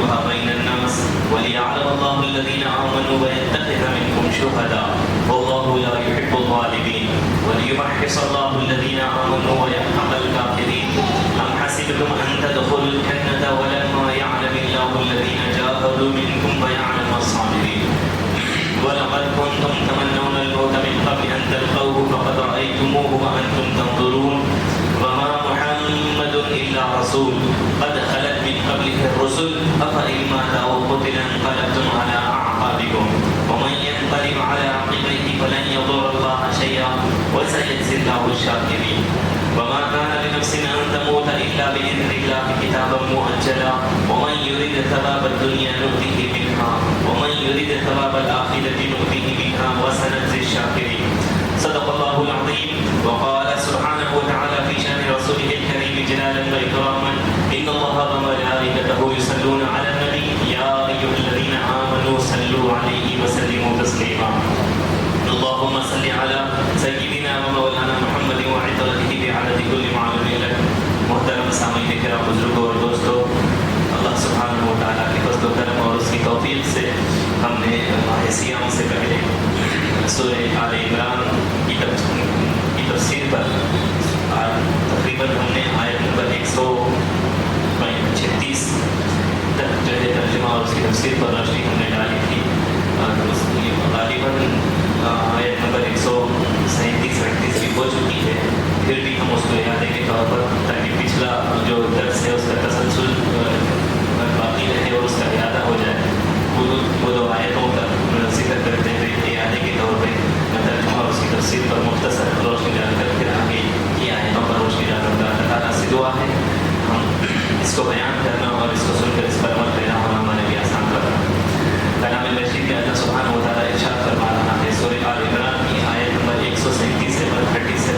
يدلها بين الناس وليعلم الله الذين آمنوا ويتخذ منكم شهداء والله لا يحب الظالمين وليمحص الله الذين آمنوا ويمحق الكافرين أم حسبتم أن تدخلوا الجنة ولما يعلم الله الذين جاهدوا منكم ويعلم الصابرين ولقد كنتم تمنون الموت من قبل أن تلقوه فقد رأيتموه وأنتم تنظرون وما محمد إلا رسول قد خلت من قبله الرسل أفإن مات أو قتل انقلبتم على أعقابكم ومن ينقلب على عقبيه فلن يضر الله شيئا وسيجزي الله الشاكرين وما كان لنفس أن تموت إلا بإذن الله كتابا مؤجلا ومن يريد ثواب الدنيا نؤته منها ومن يريد ثواب الآخرة نؤته منها وسنجزي الشاكرين صدق الله العظيم وقال سبحانه وتعالى في شأن رسوله الكريم جلالا وإكراما إن الله وملائكته يصلون على النبي يا أيها الذين آمنوا صلوا عليه وسلموا تسليما اللهم صل على سيدنا ومولانا محمد وعطرته بعدد كل معلوم لك محترم سامعین کرام بزرگوں اور دوستوں اللہ سبحانہ و تعالیٰ کے فضل و کرم اور اس کی توفیق سے ہم نے ماہ صیام سے پہلے سورہ آل عمران کی تفسیر پر تقریباً ہم نے آیت نمبر 136 تک جو ہے ترجمہ اور اس کی تفسیر پر روشنی ہم نے ڈالی تھی غالباً آیت نمبر 137-38 بھی ہو چکی ہے پھر بھی ہم اس کو اعادے کے طور پر تاکہ پچھلا جو درس ہے اس کا تسلسل باقی رہے اور اس کا اعادہ ہو جائے وہ دو آیتوں کا ذکر کرتے ہوئے اعادے کے طور پہ ترجمہ اور اس کی تفسیر پر مختصر روشنی ڈال کر پھر آگے کی آیتوں پر روشنی ڈالنا اللہ تعالیٰ سے دعا ہے ہم اس کو بیان کرنا اور اس کو سن کر اس پر عمل کرنا ہونا ہمارے لیے آسان کرنا کلام مجید کے اللہ سبحانہ و تعالیٰ ارشاد فرما رہا ہے سورہ آل عمران کی آیت نمبر 137 سے 37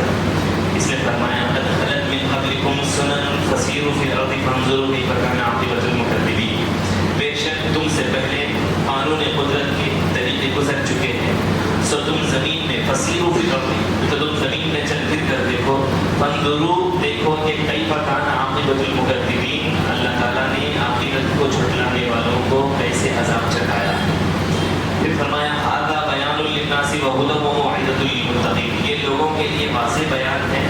اس نے فرمایا قد خلت من قبلکم سنن فسیروا فی الارض فانظروا کیف کان عاقبۃ المکذبین بے شک تم سے پہلے قانون قدرت کے طریقے گزر چکے ہیں سو تم زمین میں فسیروا فی الارض تو تم زمین میں چل پھر کر دیکھو فانظروا دیکھو کہ کیف کان عاقبۃ المکذبین اللہ تعالیٰ نے عاقبت کو جھٹلانے والوں کو کیسے عذاب چکھایا پھر فرمایا ھذا بیان للناس وہدی وموعظۃ للمتقین یہ لوگوں کے لیے واضح بیان ہے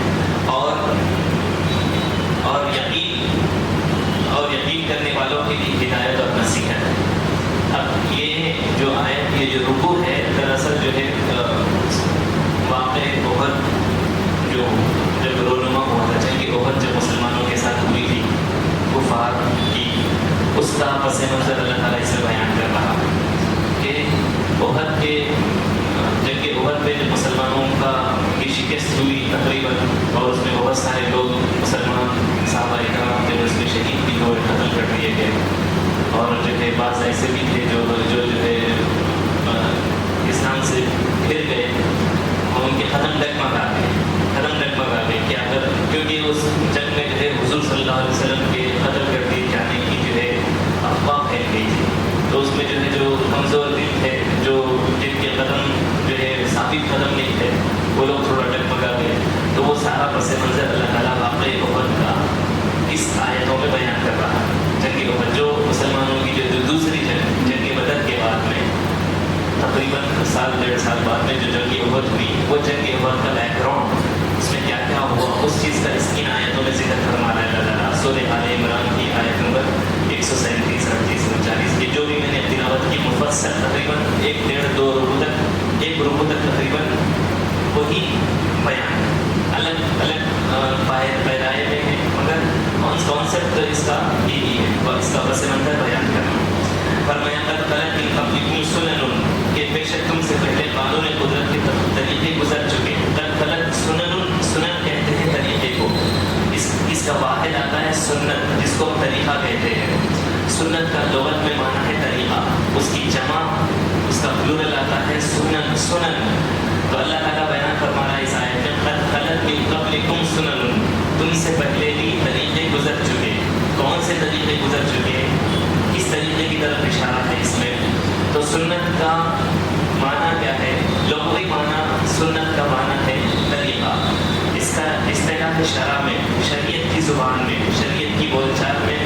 اور یقین کرنے والوں کے لیے ہدایت اور نصیحت ہے اب یہ جو آیت یہ جو رکوع ہے دراصل جو ہے واقع احد جو جب رونما ہوا تھا جنگ احد جب مسلمانوں کے ساتھ ہوئی تھی کفار کی اس کا پس منظر اللہ تعالیٰ اسے بیان کر رہا کہ احد کے جنگ احد پہ جب مسلمانوں کی شکست ہوئی تقریباً اور اس میں بہت سارے لوگ مسلمان صحابہ کرام جو اس میں شہید بھی ہوئے قتل کر دیے گئے اور جو ہے بعض ایسے بھی تھے جو ہے اسلام سے پھر گئے اور ان کے قدم ڈگمگا گئے کیا کر کیونکہ اس جنگ میں جو ہے حضور صلی اللہ علیہ وسلم کے قتل کر دیے جانے کی جو ہے افواہ پھیل گئی تھی تو اس میں جو ہے جو کمزور دل تھے جو جن کے قدم جو ہے ثابت قدم نہیں تھے وہ لوگ تھوڑا ڈگمگا گئے تو وہ سارا پس منظر اللہ تعالیٰ واقع احد کا اس آیتوں میں بیان کر رہا ہے جنگ احد جو مسلمانوں کی جو دوسری جنگ بدر کے بعد میں تقریباً 1.5 سال بعد میں جو جنگ احد ہوئی وہ جنگ احد کا بیک گراؤنڈ اس میں کیا کیا ہوا اس چیز کا اس ان آیتوں میں ذکر فرما رہا ہے اللہ تعالیٰ سورہ آل عمران کی آیت نمبر 137-38-39 کی جو بھی میں نے تلاوت کی مفصل تقریباً 1.5-2 رکوع تک تقریباً وہی بیان الگ الگ پیدائے میں ہے مگر کانسیپٹ اس کا یہی ہے اور اس کا پس منظر بیان کرنا فرمایا قد خلت من قبلکم سنن کہ بے شک تم سے پہلے قانون قدرت کے طریقے گزر چکے قد خلت سنن کہتے ہیں طریقے کو اس کا واحد آتا ہے سنت جس کو طریقہ کہتے ہیں سنت کا لغت میں معنی ہے طریقہ اس کی جمع اس کا پلورل آتا ہے سنن تو اللہ تعالیٰ بیان فرما رہا ہے اس آیت میں قد خلت من قبلکم سنن تم سے پہلے بھی طریقے گزر چکے کون سے طریقے گزر چکے کس طریقے کی طرف اشارہ ہے اس میں تو سنت کا معنی کیا ہے لغوی معنی سنت کا معنی ہے طریقہ اس کا اصطلاح شرع میں شریعت کی زبان میں شریعت کی بول چال میں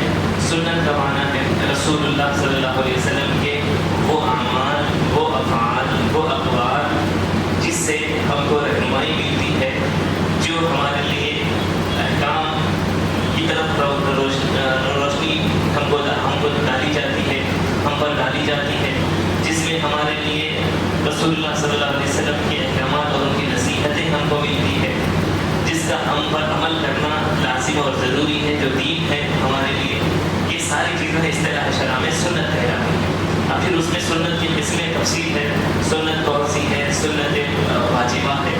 سنت کا معنی ہے رسول اللہ صلی اللہ علیہ وسلم کے وہ اعمال، وہ افعال، وہ اقوال جس سے ہم کو رہنمائی ملتی ہے، جو ہمارے لیے احکام کی طرف روشنی ہم کو ڈالی جاتی ہے، ہم پر ڈالی جاتی ہے، جس میں ہمارے لیے رسول اللہ صلی اللہ علیہ وسلم کے احکامات اور ان کی نصیحتیں ہم کو ملتی ہے، جس کا ہم پر عمل کرنا لازم اور ضروری ہے، جو دین ہے ہمارے لیے، یہ ساری چیزیں اصطلاح شرع میں سنت کہلاتی ہیں۔ اب پھر اس میں سنت کی قسمیں تفصیل ہے، سنت کون سی ہے، سنت واجبہ ہے،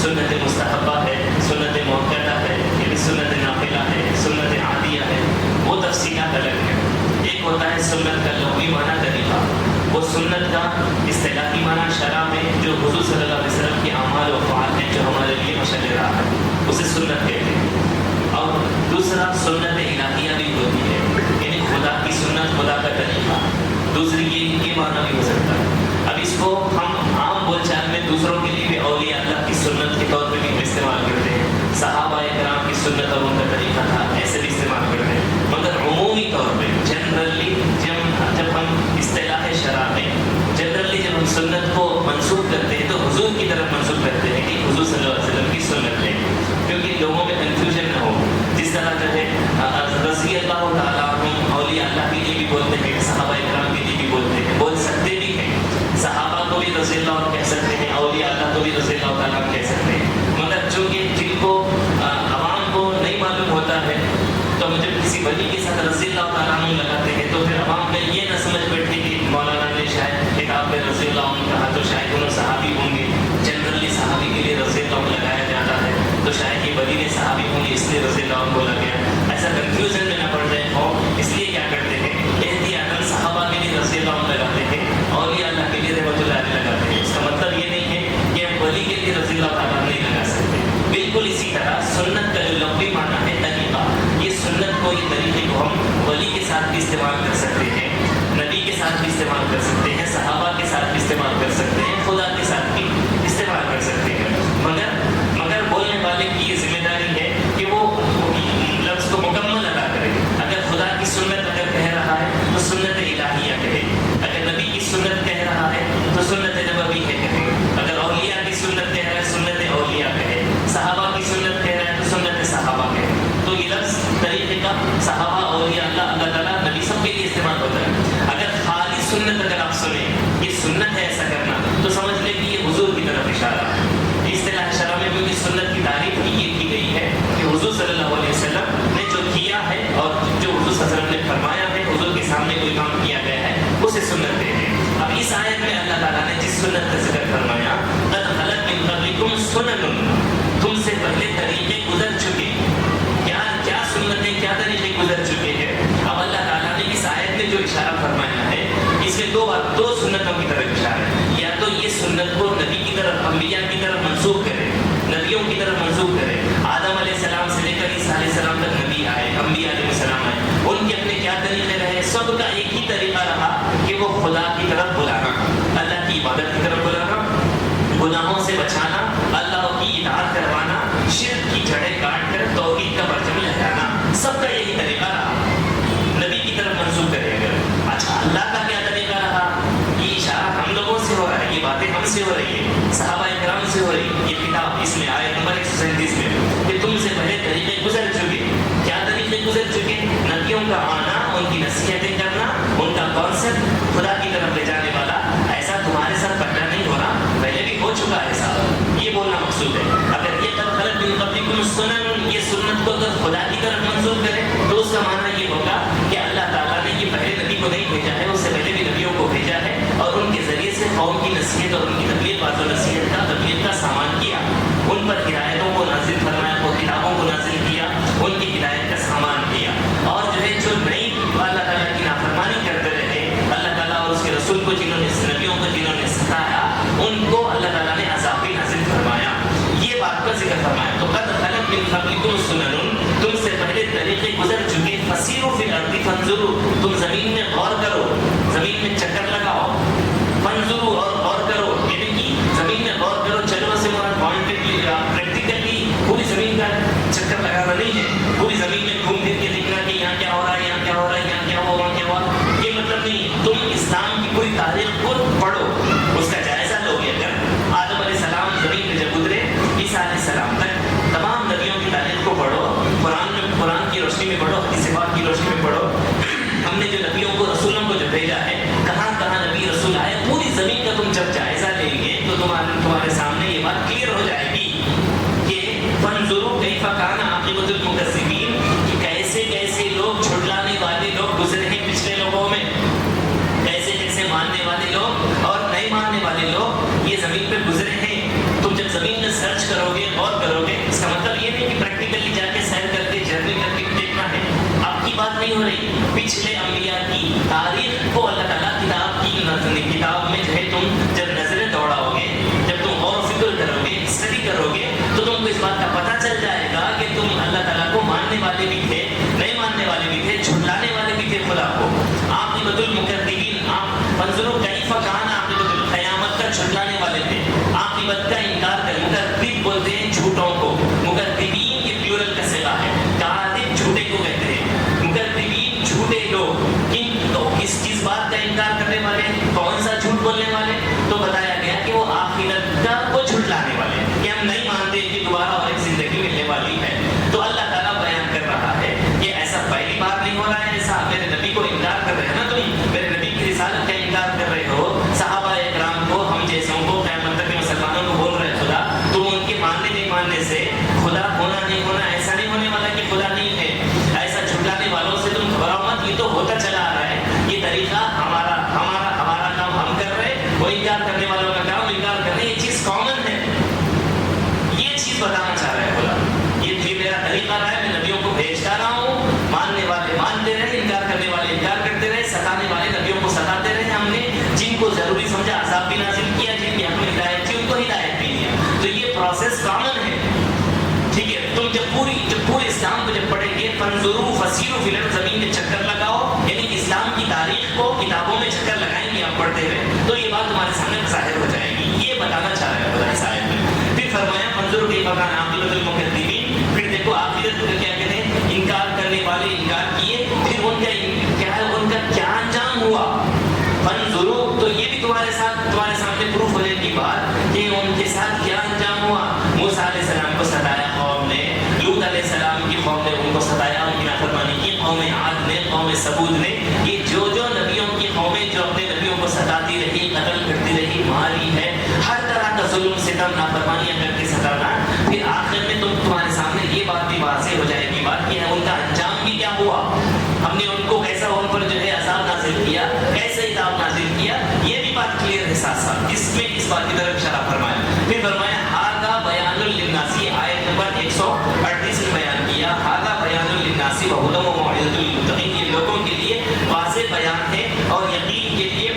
سنت مستحبہ ہے، سنت مؤکدہ ہے، یعنی سنت نافلہ ہے، سنت عادیہ ہے، وہ تفصیلات الگ ہیں۔ ایک ہوتا ہے سنت کا لغوی معنی طریقہ، وہ سنت کا اصطلاحی معنی شرع میں جو حضور صلی اللہ علیہ وسلم کے اعمال و افعال ہیں، جو ہمارے لیے مشل راہ ہے، اسے سنت کہتے ہیں۔ اور دوسرا سنت الہیہ بھی ہوتی ہے، یعنی خدا کی سنت، خدا کا طریقہ، دوسری یہ معنی بھی ہو سکتا ہے۔ اب اس کو ہم عام بول چال میں دوسروں کے لیے بھی اولیاء اللہ کی سنت کے طور پہ بھی استعمال کرتے ہیں، صحابہ کرام کی سنت اور ان کا طریقہ تھا، ایسے بھی استعمال کرتے ہیں، مگر عمومی طور پہ جنرلی جب ہم اصطلاح شرع میں جنرلی جب ہم سنت کو منسوخ کرتے ہیں تو حضور کی طرف منسوخ کرتے ہیں کہ حضور صلی اللہ علیہ وسلم کی سنت ہے، کیونکہ لوگوں میں کنفیوژن نہ ہو۔ جس طرح جو ہے رضی اللہ تعالیٰ عنہم اولیاء اللہ کے لیے بھی بولتے ہیں، صحابہ کرام کے لیے بھی بولتے ہیں، بول سکتے بھی ہیں، صحابہ کو بھی رضی اللہ عنہ کہہ سکتے ہیں، اولیاء اللہ کو بھی رضی اللہ تعالیٰ عنہ کہہ سکتے ہیں، مگر چونکہ جن کو عوام کو نہیں معلوم ہوتا ہے تو ہم جب کسی ولی کے ساتھ رضی اللہ تعالیٰ عنہ لگاتے ہیں تو پھر عوام میں یہ نہ سمجھ بیٹھے کہ مولانا نے شاید کتاب میں رضی اللہ عنہ کہا تو شاید انہوں صحابی ہوں گے، جنرلی صحابی کے لیے رضی اللہ عنہ لگایا جاتا ہے تو شاید یہ ولی نے صحابی ہوں گے اس لیے رضی اللہ عنہ کو لگایا، ایسا کنفیوژن میں نہ پڑ جائے ہو، اس لیے کیا کرتے ہیں احتیاطاً صحابہ کے لیے رضی اللہ عنہ لگاتے ہیں، اولیاء اللہ کے لیے رحمۃ اللہ علیہ لگاتے ہیں۔ اس کا مطلب یہ نہیں ہے کہ ہم ولی کے لیے رضی اللہ تعالیٰ نہیں لگا سکتے۔ بالکل اسی طرح سنت کا جو لغوی معنی ہے طریقہ، یہ سنت کو، یہ طریقے کو ہم ولی کے ساتھ بھی استعمال کر سکتے ہیں، نبی کے ساتھ بھی استعمال کر سکتے ہیں، صحابہ کے ساتھ بھی استعمال کر سکتے ہیں، خدا کے ساتھ بھی استعمال کر سکتے ہیں، مگر بولنے والے کی یہ ذمہ داری ہے کہ وہ لفظ کو مکمل ادا کرے۔ اگر خدا کی سنت اگر کہہ رہا ہے تو سنت الہیہ کہے، اگر نبی کی سنت کہہ رہا ہے تو سنت نبوی ہے کہے، اگر اولیاء کی سنت کہہ رہا ہے سنت اولیاء کہے، صحابہ کی سنت کہہ رہا ہے تو سنت صحابہ کہے۔ تو یہ لفظ طریقے کا صحابہ، اولیاء اللہ تعالیٰ، نبی سب کے لیے استعمال ہوتا ہے۔ اگر خالی سنت اگر آپ سنیں یہ سنت ہے ایسا کرنا تو سمجھ لیں کہ یہ حضور کی طرف اشارہ ہے۔ اصطلاح شرع میں کیونکہ سنت کی تعریف یہ کی گئی ہے کہ حضور صلی اللہ علیہ وسلم نے جو کیا ہے اور جو حضور صلی اللہ علیہ وسلم نے فرمایا ہے، حضور کے سامنے کوئی کام کیا گیا ہے، اسے سنت کہتے ہیں۔ اب اس آیت میں اللہ تعالیٰ نے جس سنت کا ذکر فرمایا، قد خلت من قبلکم سنن، تم سے پہلے طریقے گزر چکے، کیا سنتیں، کیا طریقے گزر چکے ہیں۔ اب اللہ تعالیٰ نے اس آیت میں جو اشارہ فرمایا ہے اس میں دو سنتوں کی طرف اشارہ ہے، یا تو یہ سنت کو نبی کی طرف، انبیاء کی طرف منسوخ کرے، نبیوں کی طرف منسوخ کرے۔ آدم علیہ السلام سے لے کر عیسیٰ علیہ السلام تک نبی آئے، انبیاء علیہ السلام آئے، ان کے اپنے کیا طریقے رہے، سب کا ایک ہی طریقہ رہا کہ وہ خدا کی طرف بلانا، اللہ کی عبادت کی طرف بلانا، گناہوں سے بچانا، اللہ کی اطاعت کروانا، شرک کی جڑیں کاٹ کر توحید کا پرچم لہرانا، سب کا یہی طریقہ رہا، نبی کی طرف منسوخ کرے گا۔ اچھا اللہ کا کیا طریقہ رہا؟ یہ اشارہ ہم لوگوں سے ہو رہا ہے، یہ باتیں ہم سے ہو رہی ہے، صحابہ کرام سے ہو رہی ہے۔ یہ کتاب اس میں آیت نمبر 137 میں کہ تم سے پہلے طریقے گزر چکے، کیا طریقے گزر چکے؟ نبیوں کا آنا، ان کی نصیحتیں کرنا، ان کا کانسیپٹ خدا کی طرف لے جانے والا، ایسا تمہارے ساتھ پہلا نہیں ہو رہا، پہلے بھی ہو چکا ہے صاحب، یہ بولنا مقصود ہے۔ اگر یہ قد خلت من قبلکم سنن، یہ سنت کو اگر خدا کی طرف منسوخ کرے تو اس کا معنی یہ ہوگا کہ اللہ تعالیٰ نے یہ پہلے نبی کو نہیں بھیجا ہے، اس سے پہلے بھی نبیوں کو بھیجا ہے اور ان کے ذریعے سے قوم کی نصیحت اور ان کی تبلیغ و تبلیغ کا سامان کیا، ان پر ہدایتوں کو نازل فرمایا، وہ کتابوں کو نازل کیا، ان کی ہدایت کا سامان کیا، اور جو ہے جو نئی اللہ تعالیٰ کی نافرمانی کرتے رہے، اللہ تعالیٰ اور اس کے رسول کو جنہوں نے، نبیوں کو جنہوں نے ستایا، ان کو اللہ تعالیٰ نے عذاب بھی نازل فرمایا۔ یہ بات کا ذکر فرمایا تو قد خلت من قبلکم سنن، تم سے پہلے طریقے گزر چکے، فسیروا فی الارض فانظروا، تم زمین میں غور کرو، زمین میں چکر لگاؤ، فانظروا اور غور کرو، یعنی کتاب میں جو ہے تم جب نظریں دوڑاؤ گے، جب تم غور و فکر کرو گے، اسٹڈی کرو گے، تو تم کو اس بات کا پتہ چل جائے گا کہ تم اللہ تعالیٰ کو ماننے والے بھی تھے، نہیں ماننے والے بھی تھے، جھٹلانے والے بھی تھے خدا کو. عاقبۃ المکذبین، آپ فانظروا کیف کان عاقبۃ القیامت کا جھٹلانے والے تھے، عاقبت کا انکار کر. مکذب بولتے ہیں جھوٹوں کو، مکذبین یہ پلورل کا صیغہ ہے، کاذب جھوٹے کو کہتے ہیں، مکذبین جھوٹے لوگ. کس بات کا انکار کرنے والے، کون سا جھوٹ بولنے والے؟ تو بتایا گیا کہ وہ آخرت کا کو جھٹلانے والے، کہ ہم نہیں مانتے کہ دوبارہ اور ایک زندگی ملنے والی ہے. تو اللہ تعالیٰ بیان کر رہا ہے کہ ایسا پہلی بار نہیں ہو رہا ہے، ایسا میرے نبی کو انکار کر رہے ہیں نا تم، میرے نبی کی رسالت کا انکار کر رہے ہو، صحابہ اکرام کو، ہم جیسوں کو، قیامت تک کے مسلمانوں کو بول رہے خدا، تم ان کے ماننے نہیں ماننے سے خدا ہونا نہیں ہونا، ایسا نہیں ہونے والا کہ خدا نہیں ہے. ایسا جھٹلانے والوں سے تم گھبراؤ مت، یہ تو ہوتا چلا آ رہا ہے، یہ طریقہ ہمارا کام ہم کر رہے، وہ انکار کرنے والوں کا کام انکار کرنے، یہ چیز کامن ہے. یہ چیز بتانا چاہ رہے ہیں خدا، یہ میرا طریقہ رہا ہے، میں نبیوں کو بھیجتا رہا ہوں، ماننے والے مانتے رہے، انکار کرنے والے انکار کرتے رہے، ستانے والے نبیوں کو ستاتے رہے. ہم نے جن کو ضروری سمجھا عذاب بھی نازل کیا، جن کی ہمیں ہدایت تھی ان کو ہدایت بھی دیا. تو یہ پروسیس کامن ہے. ٹھیک ہے، تم جب پورے اسلام کو جب پڑھیں گے، فانظروا فسیروا فی الارض، زمین میں چکر لگاؤ، یعنی اسلام کی تاریخ کو کتابوں میں چکر لگائیں گے آپ پڑھتے ہوئے، تو یہ بات تمہارے سامنے ظاہر ہو جائے گی. یہ بتانا چاہ رہا ہے خدا اس آیت میں. پھر فرمایا فانظروا کیف کان عاقبۃ المکذبین. پھر دیکھو آخرت کو کیا کہتے ہیں، انکار کرنے والے انکار کیے، پھر ان کا کیا انجام ہوا. فانظروا، تو یہ بھی تمہارے سامنے پروف ہونے کی بات کہ ان کے ساتھ کیا انجام ہوا. موسیٰ علیہ السلام کو ستایا قوم نے، لوط علیہ السلام کی قوم نے ان کو ستایا، ان کی نافرمانی کی، قوم عاد نے، قوم ثمود نے. یہ جو نبیوں کی قومیں جو اپنے نبیوں کو ستاتی رہی، قتل کرتی رہی، ماری ہے، ہر طرح کا ظلم ستم نافرمانیاں کر کے ستانا. پھر آخر میں تمہارے سامنے یہ بات بھی واضح ہو جائے گی بات کہ ان کا انجام بھی کیا ہوا، ہم نے ان کو کیسا ان پر جو ہے عذاب نازل کیا، کیسے عذاب نازل کیا. یہ بھی بات کلیئر ہے ساتھ ساتھ اس میں اس بات کی طرف اشارہ فرمایا. پھر فرمایا ھذا بیان للناس، آیت نمبر 138 میں بیان کیا، ھذا بیان للناس وھدی وموعظۃ للمتقین. یہ لوگوں کے لیے واضح بیان ہے اور یقین کے لیے،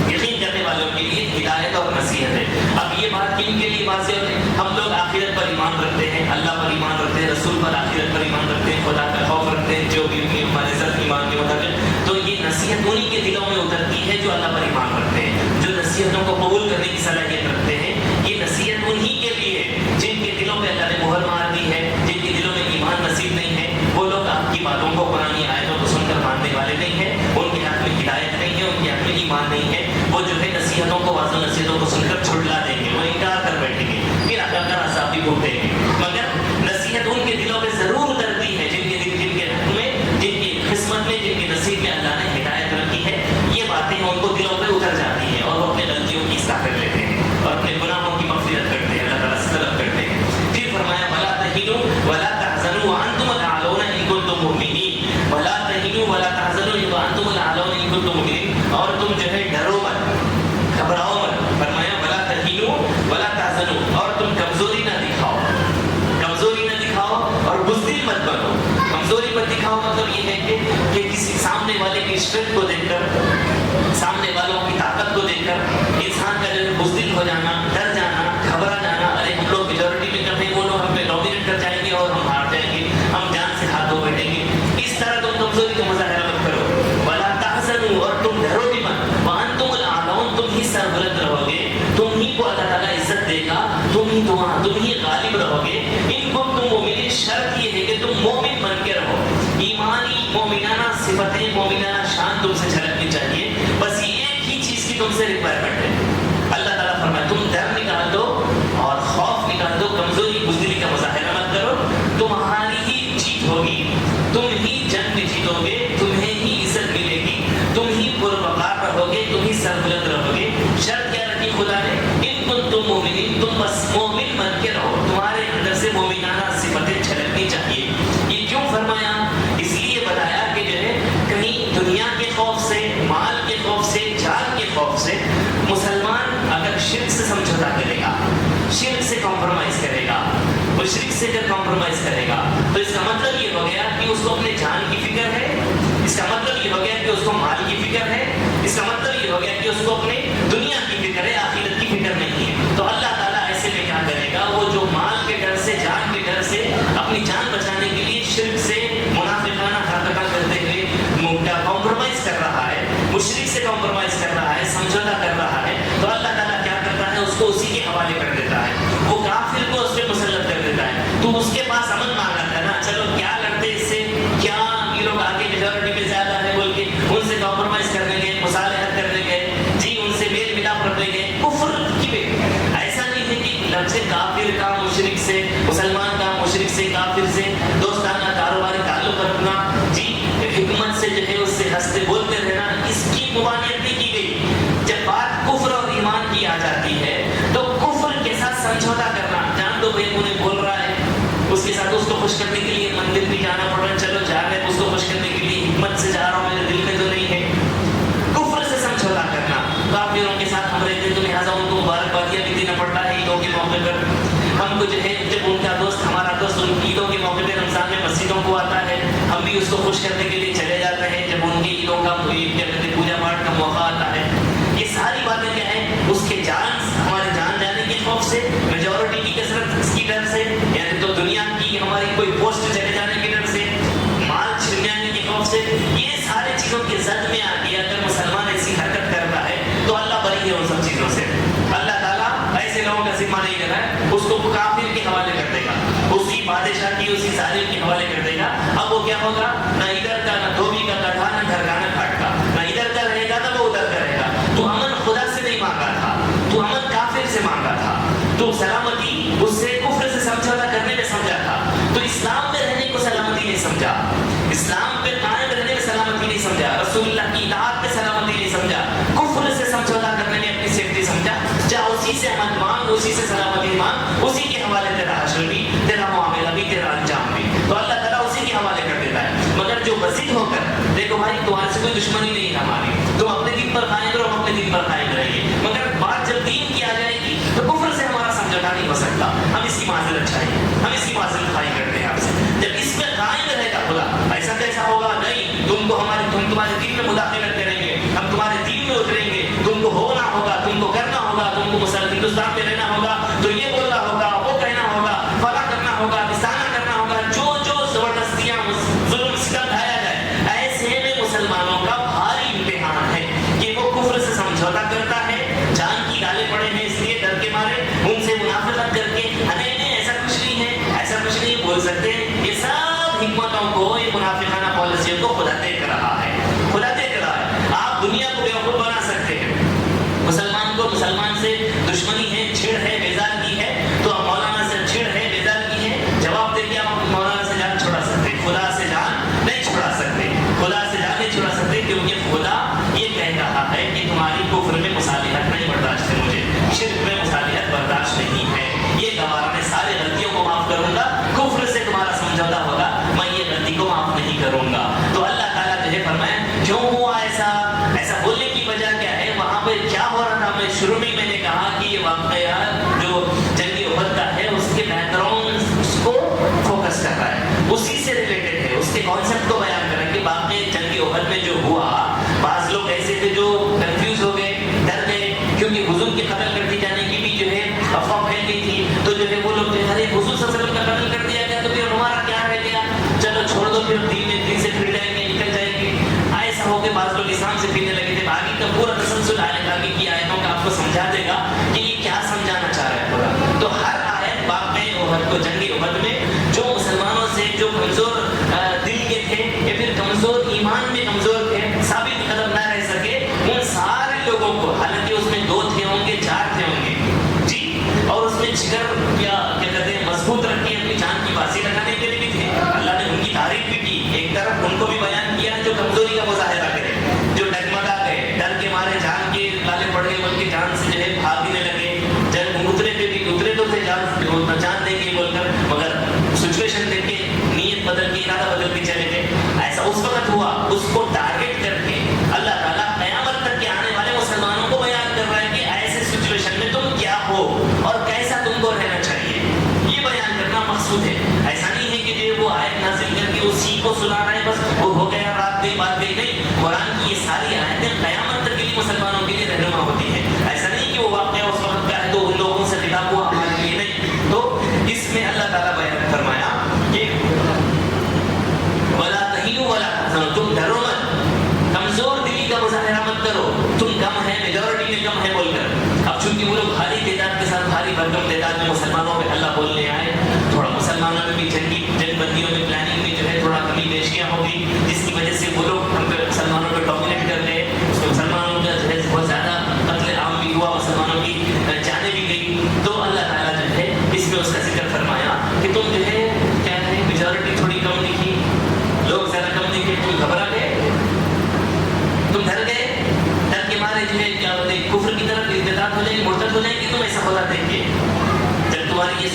یقین کرنے والوں کے لیے ہدایت اور نصیحت ہے. اب یہ بات کن کے لیے واضح ہے؟ ہم لوگ آخرت پر ایمان رکھتے ہیں، اللہ پر ایمان رکھتے ہیں، رسول پر آخرت پر ایمان رکھتے ہیں، خدا کا خوف رکھتے ہیں، جو بھی ہمارے ساتھ ایمان کے مطابق. تو یہ نصیحت انہی کے دلوں میں اترتی ہے جو اللہ پر ایمان رکھتے ہیں، جو نصیحتوں کو قبول کرنے کی صلاحیت رکھتے ہیں. یہ نصیحت انہی کے لیے ہے جن کے دلوں میں اللہ نے مہر مار دی ہے، جن کے دلوں میں ایمان نصیب نہیں ہے. وہ لوگ آپ کی باتوں کو، قرآن آیتوں کو سن کر ماننے والے نہیں ہیں، ان کے حق میں ہدایت نہیں ہے، ان کے حق میں ایمان نہیں ہے. وہ جو ہے نصیحتوں کو، واضح نصیحتوں کو سن کر چھٹلا دیں گے، وہ انکار کر بیٹھیں گے، پھر اللہ کا عذاب بھی بھگتیں گے. مگر نصیحت ان کے دلوں میں ضرور اترتی ہے جن کے حق میں، جن کی قسمت میں، جن کے نصیب میں اللہ نے ہدایت رکھی ہے. یہ باتیں ان کو دلوں پہ اتر جاتی ہیں اور وہ اپنے غلطیوں کی اصلاح کر لیتے ہیں اور اپنے گناہوں کی مغفرت کرتے ہیں، اللہ تعالیٰ سے طلب کرتے ہیں. پھر فرمایا وَلَا تَهِنُوا وَلَا تَحْزَنُوا وَأَنْتُمُ الْأَعْلَوْنَ إِن كُنتُم مُؤْمِنِينَ. وَلَا تَهِنُوا وَلَا تَحْزَنُوا وَأَنْتُمُ الْأَعْلَوْنَ إِن كُنتُم مُؤْمِنِينَ. اور تم جو ہے ڈرو مت، گھبراؤ مت. فرمایا وَلَا تَهِنُوا وَلَا تَحْزَنُوا، اور تم کمزوری نہ دکھاؤ، کمزوری نہ دکھاؤ اور بزدل مت بنو. کمزوری مت دکھاؤ مطلب یہ ہے کہ کسی سامنے والے کی اسٹرینتھ کو دیکھ کر، سامنے والوں کی طاقت کو دیکھ کر انسان کا جو ہے بزدل ہو جانا، ڈر جانا، گھبرا جانا، ارے ہم لوگ میجورٹی میں کر رہے ہیں، وہ لوگ ہم پہ ڈومینیٹ کر جائیں گے اور ہم ہار جائیں گے، ہم جان سے ہاتھ دھو بیٹھیں گے. اس طرح تم کمزوری کا مظاہرہ مت کرو. وَلَا تَحْزَنُوا، اور تم ڈرو بھی مت. وَأَنْتُمُ الْأَعْلَوْنَ، تم ہی سربلند رہو گے، تم ہی کو اللہ تعالیٰ عزت دے گا، تم ہی غالب رہو گے. ان کو تم مومن، شرط یہ ہے کہ تم مومن بن کے رہو. ایمانی مومنانہ صفتیں، مومنانہ شان تم سے جھلکنی چاہیے. بس یہ ایک ہی چیز کی تم سے ریکوائرمنٹ ہے. اللہ تعالیٰ فرمائے تم ڈر نکال دو اور خوف نکال دو، کمزوری بزدلی کا مظاہرہ مت کرو. تمہاری ہی جیت ہوگی، تم ہی جنگ میں جیتو گے، تمہیں ہی عزت ملے گی، تم ہی پروقار رہو گے، تم ہی سربلند رہو گے. شرط کیا رکھی خدا نے؟ ان کو تم مومنین، تم بس مومن بن کے رہو، تمہارے اندر سے مومنانہ صفتیں جھلکنی چاہیے. یہ کیوں فرمایا؟ اس لیے بتایا کہ جو ہے کہیں دنیا کے خوف سے، مال کے خوف سے، جان کے خوف سے مسلمان اگر شرک سے سمجھوتا کرے گا، شرک سے کمپرومائز کرے گا، مشرک سے اگر کمپرومائز کرے گا، تو اس کا مطلب یہ ہو گیا کہ اس کو اپنے جان کی فکر ہے، اس کا مطلب یہ ہو گیا کہ اس کو مال کی فکر ہے، اس کا مطلب یہ ہو گیا کہ اس کو اس کو خوش کرنے کے لیے چلے جاتے ہیں جب ان کے عیدوں کا کیا کہتے ہیں پوجا پاٹ کا موقع آتا ہے. یہ ساری باتیں کیا ہیں؟ اس کے ہمارے جان جانے کے خوف سے, میجورٹی کی کثرت اس کی ڈر سے, یعنی تو دنیا کی ہماری کوئی پوسٹ چلے جانے کے ڈر سے, مال چھن جانے کے خوف سے. یہ ساری چیزوں کی زد میں آ کے اگر مسلمان ایسی حرکت کرتا ہے تو اللہ بری ہے ان سب چیزوں سے. اللہ تعالیٰ ایسے لوگوں کا ذمہ نہیں کر رہا ہے, اس کو کافر کے حوالے کر دے گا, اس کی بادشاہ کی اسی ظالم کے حوالے کر دے گا. اب وہ کیا ہوگا؟ نہ ادھر کا, نہ دھوبی کا گدھا, نہ گھر کا, نہ گھاٹ کا, نہ ادھر کا رہے گا نہ وہ ادھر کا رہے گا. تو امن خدا سے نہیں مانگا تھا, تو امن کافر سے مانگا تھا, تو سلامتی اس سے کفر سے سمجھوتا کرنے میں سمجھا تھا. تو اسلام میں رہنے کو سلامتی نہیں سمجھا, اسلام پہ قائم رہنے میں سلامتی نہیں سمجھا, رسول اللہ کی اطاعت میں سلامتی نہیں سمجھا, کفر سے سمجھوتا کرنے میں اپنی سیفٹی سمجھا. جا اسی سے امن مانگ, اسی سے سلامتی مانگ, اسی کے حوالے تیرا حشر بھی, تیرا معاملہ بھی, تیرا انجام بھی. تو اللہ تعالیٰ اسی کے حوالے کر دیتا ہے. مگر جو بزد ہو کر دیکھو بھائی تمہارے سے کوئی دشمنی نہیں ہے ہماری, تم اپنے دین پر قائم رہو, ہم اپنے دین پر قائم رہیں گے, مگر بات جب دین کی آ جائے گی تو کفر سے ہمارا سمجھوتا نہیں ہو سکتا. ہم اس کی معذرت چاہیے, ہم اس کی معذرت خواہی کرتے ہیں آپ سے. جب اس میں قائم رہے گا خدا, ایسا کیسا ہوگا؟ نہیں, تم کو ہم تمہارے دین میں مداخلت کریں گے, ہم تمہارے دین میں اتریں گے, تم کو ہونا ہوگا, تم کو کرنا ہوگا, تم کو ہندوستان میں رہنا ہوگا, تو یہ بولنا ہوگا, وہ کہنا ہوگا, فلاں کرنا ہوگا, نشانہ کرنا ہوگا, جو زبردستیاں ظلم ستم ڈھایا جائے. ایسے میں مسلمانوں کا بھاری امتحان ہے کہ وہ کفر سے سمجھوتا کرتا ہے, جان کی گالے پڑے ہیں اس لیے ڈر کے مارے, ان سے منافقت کر کے نہیں ایسا کچھ نہیں ہے, ایسا کچھ نہیں بول سکتے. یہ سب حکمتوں کو, یہ منافقانہ پالیسیوں کو خدا دیکھ رہا ہے, خدا دیکھ رہا ہے. آپ دنیا کو بیوقوف بنا سکتے ہیں, مسلمان کو مسلمان سے دشمنی ہے, چھڑ ہے, بیزار کی ہے, تو آپ مولانا سے چھڑ ہے, بیزار کی ہے, جواب دے کے آپ مولانا سے جان چھڑا سکتے, خدا سے جان نہیں چھڑا سکتے, خدا سے جان نہیں چھڑا سکتے, کیونکہ خدا یہ کہہ رہا ہے کہ تمہاری کفر میں مصالحت نہیں برداشت ہے, مجھے شرک میں مصالحت برداشت نہیں ہے. یہ گوارا میں سارے غلطیوں کو معاف کروں گا, کفر سے تمہارا سمجھوتا ہوگا, میں یہ غلطی کو معاف نہیں کروں گا. تو اللہ تعالیٰ جو فرمایا کیوں ہوا ایسا بولنے کی وجہ کیا ہے, وہاں پہ کیا ہو رہا تھا. میں شروع میں نے کہا کہ یہ واقعہ جو جنگ احد کا ہے اس کے بیک گراؤنڈ اس کو فوکس کر رہا ہے, اسی سے ریلیٹڈ ہے, اس کے کانسیپٹ کو بیان کر رہا ہے کہ واقعی جنگ احد میں جو ہوا, بعض لوگ ایسے تھے جو کنفیوز ہو گئے, ڈر گئے, کیونکہ حضور کے قتل کر دی جانے کی بھی جو ہے افواہ پھیل گئی تھی. تو جو ہے وہ لوگ جو ہے حضور صلی اللہ علیہ وسلم کا قتل کر دیا گیا, تو پھر ہمارا کیا رہ گیا, چلو چھوڑ دو, پھر دین سے پھر جائیں گے, نکل جائیں گے. ایسا ہو کے بعض لوگ اسلام سے پھرنے لگے تھے. آگے کا پورا تسلسل آگے کی آیتوں کا آپ کو سمجھا دے گا کہ یہ کیا سمجھانا چاہ رہا ہے خدا. تو ہر آیت واقعہ احد کو, جنگ احد میں جو مسلمانوں سے جو کمزور دل کے تھے یا پھر کمزور ایمان میں کمزور تھے, ثابت قدم نہ رہ سکے, ان سارے لوگوں کو, حالانکہ اس میں 2 تھے ہوں گے, 4 تھے ہوں گے جی, اور اس میں جگر کیا کہتے ہیں مضبوط رکھ کے اپنی جان کی بازی لگانے کے لیے بھی تھے. اللہ نے ان کی تعریف بھی کی, ایک طرف ان کو بھی بیان کیا جو کمزوری کا مظاہرہ کرے, جو ڈگمگا گئے, ڈر کے مارے جان کے لالے پڑ گئے, بلکہ جان سے جو ہے بھاگنے لگے. جب اترے پہ بھی اترے تو تھے جان دیں گے بول کر, مگر سچویشن دیکھ کے نیت بدل کے, ارادہ بدل کے چلے گئے. ایسا اس وقت ہوا. اس کو ٹارگیٹ کر کے اللہ تعالیٰ قیامت تک کے آنے والے مسلمانوں کو بیان کر رہا ہے کہ ایسے سچویشن میں تم کیا ہو اور کیسا تم کو رہنا چاہیے, یہ بیان کرنا مقصود ہے. ایسا نہیں ہے کہ جو وہ آیت نازل کر کے اسی کو سنا رہے ہیں, بس وہ ہو گیا, رات گئی, بات گئی. نہیں, قرآن کی یہ ساری آیتیں قیامت تک کے لیے مسلمانوں کے لیے رہنما ہوتی ہیں. ایسا نہیں کہ وہ واقعہ اس وقت کا ہے تو ان لوگوں سے خطاب ہوا, ہمارے لیے نہیں. تو اس میں اللہ تعالیٰ بیان فرمایا کہ وَلَا تَهِنُوا وَلَا تَحْزَنُوا, تم ڈرو مت, کمزور دلی کا مظاہرہ مت کرو, تم کم ہے, میجورٹی میں کم ہے بول کر. اب چونکہ وہ لوگ بھاری تعداد کے ساتھ, بھاری بھرکم تعداد میں مسلمانوں پہ اللہ بولنے آئے, تھوڑا مسلمانوں میں بھی جنگ بندیوں میں پلاننگ میں جو ہے تھوڑا کمی بیشیاں ہوگی, جس کی وجہ سے وہ لوگ ہم پہ مسلمانوں پہ ڈومینیٹ کر رہے. اس میں مسلمانوں کا جو ہے بہت زیادہ قتل عام بھی ہوا, مسلمانوں کی جانیں بھی گئی. تو اللہ تعالیٰ جو ہے اس میں اس کا ذکر فرمایا کہ تم جو ہے کیا ہے, میجورٹی تھوڑی کم دکھی, لوگ زیادہ کم دکھے, تم گھبرا گئے, تم ڈر گئے, ڈر کے مارے جو ہے کیا ہوتے کفر کی طرف ارتداد ہو جائیں گے, مرتد ہو جائیں گے. تم ایسا ہوتا دیکھیے, جب تمہاری یہ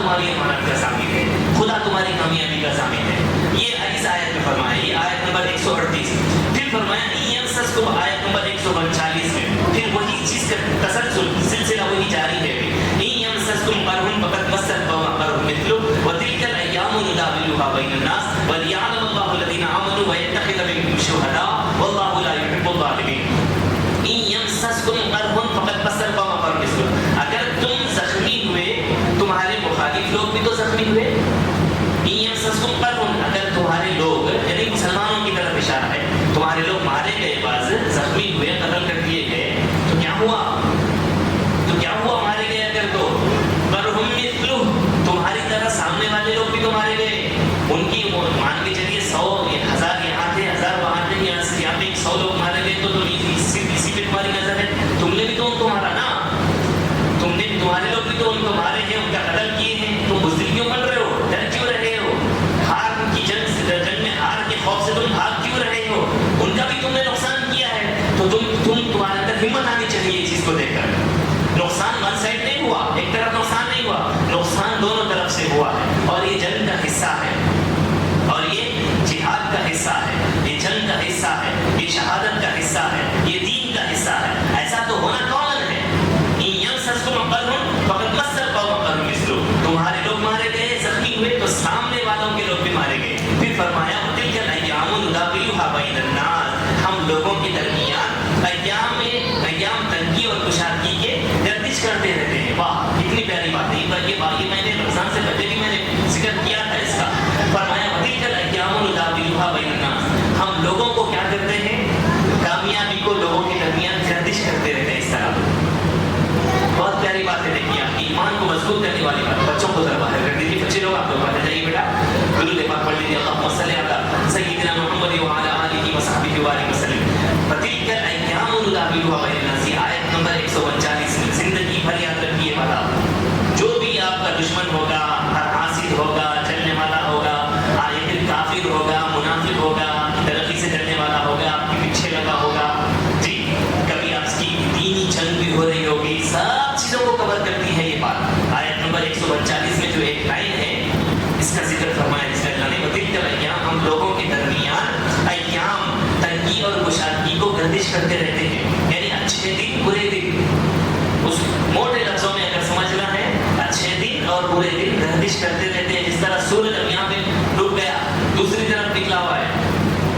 تمہاری امانت کا ضامن ہے، خدا تمہاری کامیابی کا ضامن ہے. یہ اس آیت میں فرمایا، یہ آیت نمبر 138. پھر فرمایا یمسسکم آیت نمبر 139 میں، پھر وہی چیز کا تسلسل سلسلہ وہی جاری ہے. یمسسکم قرح فقد مس القوم قرح مثله وتلك الايام نداولها بين الناس وليعلم الله الذين امنوا ويتخذ منكم شهداء والله لا يحب الظالمين. یمسسکم قرح فقد مس القوم قرح مثله، اگر تم زخمی ہوئے تمہارے مخالف لوگ بھی تو زخمی ہوئے. یمسسکم قرح، اگر تمہارے لوگ یعنی مسلمانوں کی طرف اشارہ ہے، تمہارے لوگ مارے گئے، بعض زخمی ہوئے، قتل کر دیے گئے، تو کیا ہوا؟ مارے گئے اگر تو قرح مثلہ، تمہاری طرح سامنے والے لوگ بھی تو مارے گئے. ان کی مان کے چلیے 100 1000 یہاں تھے، 1000 وہاں تھے، یہاں پہ 100 لوگ مارے گئے، تو اسی پہ تمہاری نظر ہے. تم نے بھی تو ان کو مارا نا، تمہارے لوگ بھی تو ان کو مارے ہیں، ان کا قتل کیے ہیں. تم بزدل کیوں بن رہے ہو؟ ڈر کیوں رہے ہو؟ ہار کی جنگ میں ہار کے خوف سے تم بھاگ کیوں رہے ہو؟ ان کا بھی تم نے نقصان کیا ہے، تو تمہارے اندر ہمت آنی چاہیے اس چیز کو دیکھ کر. نقصان ون سائڈ نہیں ہوا، ایک طرف نقصان نہیں ہوا، نقصان دونوں طرف سے ہوا ہے. اور یہ جنگ کا حصہ ہے، اور یہ جہاد کا حصہ ہے، یہ جنگ کا حصہ ہے، یہ شہادت کا حصہ ہے، یہ دین کا حصہ ہے. ایسا تو ہونا کامن ہے. یمسسکم قرح فقد مس القوم قرح مثلہ، تمہارے لوگ مارے گئے، زخمی ہوئے، تو سامنے والوں کے لوگ بھی مارے گئے. پھر فرمایا تلک الايام نداولها بین الناس، ہم لوگوں کے درمیان ایام تنگی اور کشادگی کے گردش کرتے رہتے ہیں. واہ کتنی پیاری بات ہے. یہ میں نے رمضان سے پہلے بھی میں نے ذکر کیا تھا اس کا. فرمایا تلک الايام نداولها بین الناس، ہم لوگوں کو کیا کرتے ہیں؟ کامیابی کو لوگوں کے درمیان گردش کرتے رہتے ہیں. اس طرح بہت پیاری بات ہے. دیکھیے آپ کی ایمان کو مضبوط کرنے والی بات. بچوں کو ذرا باہر کر دیجیے، بچے لوگ آپ لوگ باہر جائیے بیٹا. درود پاک پڑھ لیجیے. اللهم صل علی سیدنا محمد وعلی آلہ وصحبہ وبارک وسلم. فتلک الايام نداولها بین الناس، آیت نمبر 139 میں زندگی بھر یاد رکھیے والا، جو بھی آپ کا دشمن ہوگا، حاسد ہوگا، چلنے والا ہوگا، یہ کافر ہوگا، منافق ہوگا، ترقی سے چلنے والا ہوگا، آپ کے پیچھے لگا ہوگا، جی کبھی آپ کی دینی جنگ بھی ہو رہی ہوگی، سب چیزوں کو کور کرتی ہے یہ بات. آیت نمبر 139 میں جو ایک لائن ہے اس کا ذکر فرمایا جس میں اللہ نے وتلک الايام، ہم لوگوں کے درمیان ایام تنگی اور کشادگی کو گردش کرتے رہتے ہیں. یعنی اچھے دن برے دن، اس موٹے لفظوں میں اگر سمجھنا ہے، اچھے دن اور برے دن گردش کرتے رہتے ہیں. جس طرح سورج اب یہاں پہ ڈوب گیا، دوسری طرف نکلا ہوا ہے.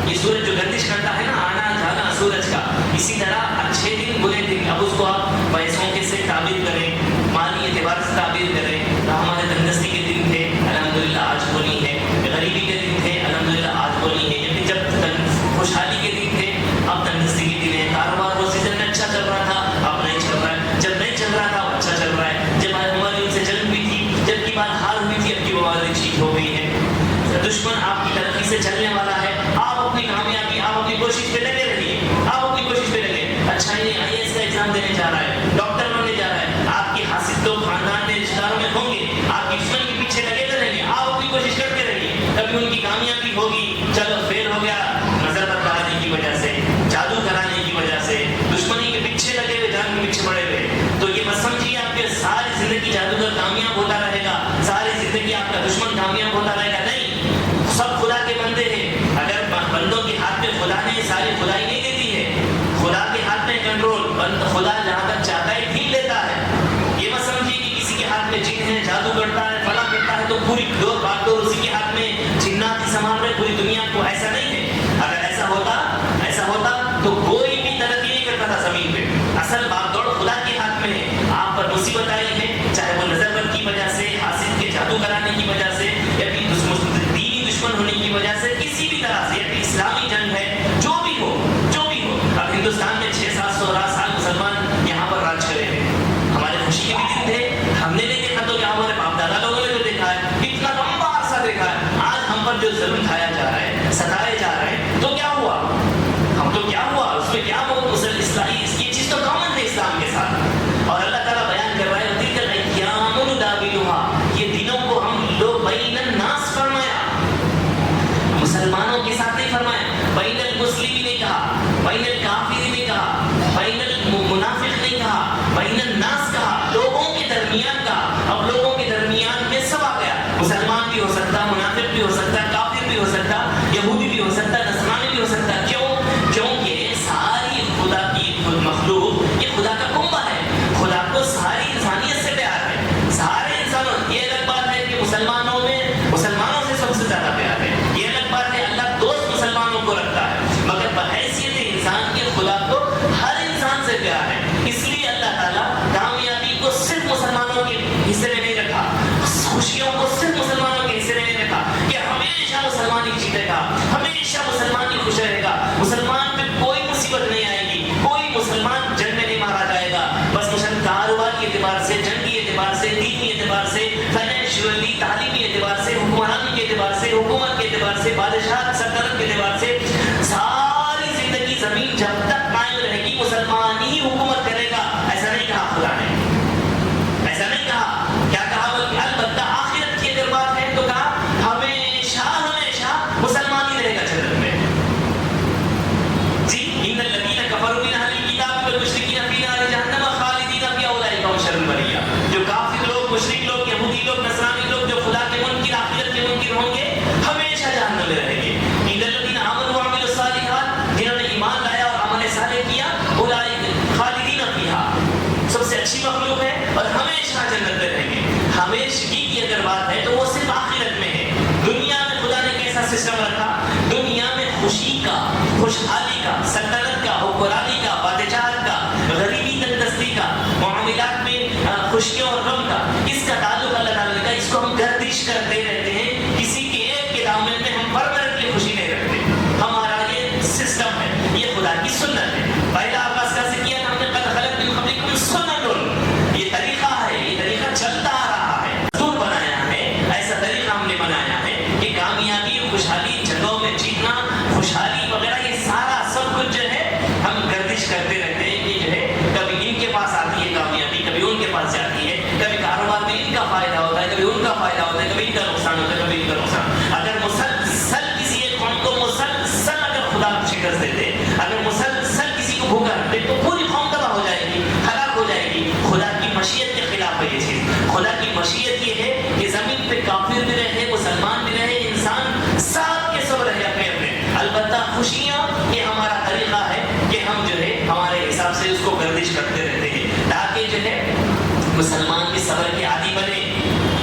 یہ سورج جو گردش کرتا ہے نا، آنا جانا سورج کا، اسی طرح اچھے دن برے دن. اب اس کو آپ پیسوں کے سے تعبیر کریں، مالی اعتبار سے تعبیر کریں. ہمارے تندرستی کے دن تھے، الحمدللہ آج وہ نہیں ہے. غریبی کے دن تھے، الحمدللہ آج وہ نہیں ہے. یعنی جب خوشحالی کے دن تھے، اب تندرستی کے دن ہے. کاروبار وہ سیزن میں اچھا چل رہا تھا، اب نہیں چل رہا ہے. جب نہیں چل رہا تھا وہ اچھا چل رہا ہے. جب ہماری ان سے جنگ بھی تھی، جب کی بات ہار ہوئی تھی، اب کی بیماری ٹھیک ہو گئی ہے. دشمن آپ کی ترقی سے چلنے والا ہے، آپ اپنی کامیابی، آپ اپنی کوشش پہ لگے رہیے. آپ اپنی کوشش پہ لگے. اچھا یہ IAS کا ایگزام دینے جا رہا ہے، ڈاکٹر بننے جا رہا ہے. آپ کی حاصل تو خاندان میں رشتہ داروں میں ہوں گے، آپ کی دشمن کے پیچھے لگے رہیں گے. آپ اپنی کوشش کرتے رہیے. کبھی ان کی کامیابی ہوگی، چلو فیل ہو گیا، نظر بتانے کی وجہ سے، جادو کرانے کی وجہ سے، دشمنی کے پیچھے لگے ہوئے، جان کے پیچھے پڑے ہوئے، تو یہ بس سمجھیے آپ کے ساری زندگی جادوگر کامیاب ہوتا رہے گا، ساری زندگی آپ کا دشمن کامیاب ہوتا رہے گا. نہیں، سب خدا کے بندے ہیں. اگر بندوں کے ہاتھ میں خدا نے ساری خدائی نہیں دیتی ہے. خدا کے ہاتھ میں کنٹرول، خدا جہاں تک چاہتا ہے ڈھیل لیتا ہے. یہ مت سمجھیے کہ کسی کے ہاتھ میں جن ہے، جادو کرتا ہے، فلاں کرتا ہے، تو پوری ڈور باغ ڈور اسی کے ہاتھ میں جنات ہی سنبھال رہے پوری دنیا کو. ایسا نہیں ہے. اگر ایسا ہوتا تو کوئی بھی ترقی نہیں کرتا تھا زمین پہ. اصل باغ دوڑ خدا کے ہاتھ میں ہے. آپ پر مصیبت آئی ہے، چاہے وہ نظر بند کی وجہ سے، حاسد کے جادو کرانے کی وجہ سے، یا پھر دینی دشمن ہونے کی وجہ سے، کسی بھی طرح سے، یا پھر اسلامی جنگ ہے، جو بھی ہو. اب ہندوستان میں 600-700 سال مسلمان یہاں پر راج کرے ہیں. ہمارے خوشی کے بھی دن تھے. ہم نے نہیں دیکھا تو کیا ہمارے باپ دادا لوگوں نے جو دیکھا ہے، اتنا لمبا عرصہ دیکھا ہے. آج ہم پر جو ظلم کھایا جا رہا ہے، ستائے جا رہے ہیں، تو کیا ہوا؟ اس میں کیا یہ چیز تو کامن ہے اسلام کے ساتھ. اور اللہ تعالیٰ بیان کر رہا ہے تلک الايام نداولها، یہ دنوں کو ہم لوگ بین الناس فرمایا، مسلمانوں کے ساتھ نہیں فرمایا. بین المسلمین نہیں کہا، بین الکافرین نہیں کہا، بین المنافق نہیں کہا، بین الناس کہا، لوگوں کے درمیان کہا. اب لوگوں کے درمیان میں سب مسلمان بھی ہو سکتا، منافق بھی ہو سکتا، کافر بھی ہو سکتا، یہودی بھی ہو سکتا، نصرانی بھی ہو سکتا. کیوں؟ کیونکہ ساری خدا کی مخلوق یہ خدا کا کنبہ ہے. خدا کو ساری انسانیت سے پیار ہے، سارے انسانوں. یہ الگ بات ہے کہ مسلمانوں سے سب سے زیادہ پیار ہے. یہ الگ بات ہے اللہ دوست مسلمانوں کو رکھتا ہے، مگر بحیثیت انسان کے خدا کو ہر انسان سے پیار ہے. اس لیے اللہ تعالیٰ کامیابی کو صرف مسلمانوں کے حصے میں نہیں رکھا، خوشیوں کو صرف مسلمانوں کے حصے میں نہیں رکھا کہ ہمیشہ مسلمان ہی جیتے گا، ہمیشہ مسلمان ہی خوش رہے گا، مسلمان پہ کوئی مصیبت نہیں آئے گی، کوئی مسلمان جنگ میں نہیں مارا جائے گا. بس مسلمان کاروبار کے اعتبار سے، جنگی اعتبار سے، دینی اعتبار سے، فائنینشلی، تعلیمی اعتبار سے، حکمرانی کے اعتبار سے، حکومت کے اعتبار سے، بادشاہ سلطنت کے اعتبار سے، ساری زندگی زمین جب تک قائم رہے گی مسلمان ہی حکومت کرے گا. ایسا نہیں کہا خدا نے، ایسا نہیں کہا. کیا کہا؟ بلکہ البتہ آخرت کی اگر بات ہے تو کہا ہمیشہ ہمیشہ مسلمان ہی رہے گا جنت میں. جی ان الذین کفروا من اہل الکتاب والمشرکین فی نار جہنم خالدین فیہا اولئک هم شر البریہ. جو کافر لوگ، مشرک لوگ، یہودی لوگ، نصرانی لوگ جو خدا کے منکر، آخرت کے منکر ہوں گے ہمیشہ جہنم میں رہیں گے. ان الذین آمنوا وعملوا الصالحات، جنہوں نے ایمان لایا اور عمل صالح کیا، اولئک خالدین فیہا، سب سے اچھی مخلوق ہے اور ہمیشہ جنت میں رہیں گے. ہمیشگی کی اگر بات ہے تو وہ صرف آخرت میں ہے. دنیا میں خدا نے کیسا سسٹم رکھا؟ دنیا میں خوشی کا، خوشحالی کا، سلطنت کا، حکمرانی کا، بادشاہت کا، غریبی تندرستی کا، معاملات میں خوشیوں اور غم کا، اس کا تعلق اللہ تعالیٰ نے کہا اس کو ہم گردش کرتے رہتے ہیں. کسی کے ایک کے دامن میں ہم پرماننٹلی خوشی نہیں رکھتے. ہمارا یہ سسٹم ہے، یہ خدا کی سنت ہے. پہلا آغاز کیسے کیا تھا ہم نے؟ قد خلت من قبلکم سنن، یہ طریقہ ہے، یہ طریقہ چلتا آ رہا ہے. دور بنایا ہے، ایسا طریقہ ہم نے بنایا ہے کہ کامیابی، خوشحالی، جگہوں میں جیتنا، خوشحالی وغیرہ، یہ سارا سب کچھ جو ہے ہم گردش کرتے رہتے ہیں کہ جو ہے کبھی ان کے پاس آتی ہے کامیابی، کبھی ان کے پاس جاتی ہے، کبھی کاروبار میں ان کا فائدہ ہوتا ہے، کبھی ان کا فائدہ ہوتا ہے، کبھی ان کا نقصان ہوتا ہے، کبھی ان کا نقصان. اگر مسلسل کسی ایک قوم کو مسلسل اگر خدا شکست دیتے، اگر مسلسل کسی کو بھوکا رکھتے تو پوری قوم تباہ ہو جائے گی، ہلاک ہو جائے گی. خدا کی مشیت کے خلاف ہے یہ چیز. خدا کی مشیت یہ ہے کہ زمین پہ کافر بھی رہے، مسلمان بھی رہے، انسان ساتھ کے سب رہے اپنے اپنے. البتہ خوشیاں یہ ہمارا طریقہ ہے کہ ہم جو ہے ہمارے حساب سے اس کو گردش کرتے رہتے ہیں تاکہ جو ہے مسلمان بھی صبر کے عادی بنے،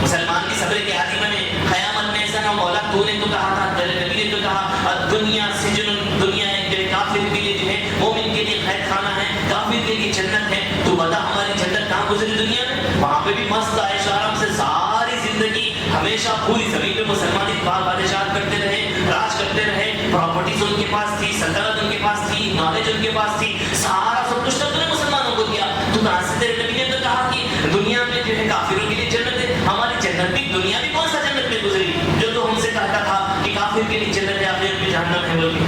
مسلمان بھی صبر کے عادی بنے. قیامت میں ایسا نہ مولا تو نے تو کہا تھا، تیرے نبی نے تو کہا دنیا سجن، دنیا ایک جو ہے کافر کے لیے جو ہے، مومن کے لیے قید خانہ ہے، کافر کے لیے جنت ہے. تو بتا ہماری جنت کہاں گزری دنیا میں؟ وہاں پہ بھی مست عیش آرام سے ساری زندگی ہمیشہ پوری زمین پہ مسلمان اقبال بادشاہت کرتے رہے، راج کرتے رہے، پراپرٹیز ان کے پاس تھی، سلطنت ان کے پاس تھی، نالج ان کے پاس تھی، سارا سب کچھ تو نے مسلمانوں کو دیا. تو کہاں سے تیرے نبی نے تو کہا کہ دنیا میں جو ہے کافروں کے لیے جنت ہے. ہماری جنت بھی دنیا بھی کون سا جنت میں گزری جو تو ہم سے کہتا تھا کہ کافر کے لیے جنت ہے، آخرت میں جہنم ہے بول کے؟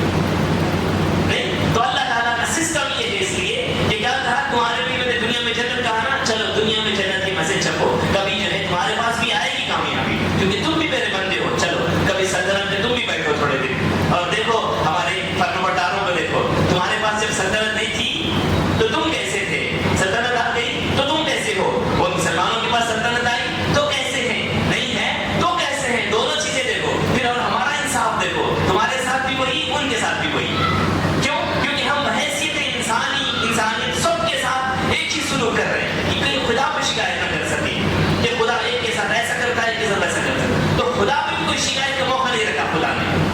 نہیں. تو اللہ تعالیٰ کا سسٹم یہ ہے، اس لیے کہ کیا کہا تمہارے بھی میں نے دنیا میں جنت کہا نا، چلو دنیا میں جنت کے مزے چکھو، کبھی جو ہے تمہارے پاس بھی آئے گی کامیابی کیونکہ تم بھی میرے بندے ہو. چلو کبھی سلطنت میں تم بھی بیٹھو تھوڑے دن اور دیکھو ہمارے فرمانبرداروں کو دیکھو. تمہارے پاس جب سلطنت نہیں تھی تو تم کیسے تھے؟ سلطنت آ گئی تو تم کیسے ہو؟ اور مسلمانوں کے پاس سلطنت آئی تو کیسے ہیں؟ نہیں ہے تو کیسے ہیں؟ دونوں چیزیں دیکھو پھر. اور ہمارا انصاف دیکھو، تمہارے ساتھ بھی وہی، ان کے ساتھ بھی وہی. کیوں؟ کیونکہ ہم بحیثیت انسانیت سب کے ساتھ ایک ہی سلوک کر رہے ہیں کہ کہیں خدا پہ شکایت نہ کر سکے کہ خدا ایک کے ساتھ ایسا کرتا ہے، ایک کے ساتھ ایسا کرتا ہے. تو خدا پہ کوئی شکایت کا موقع نہیں رکھا. خدا نے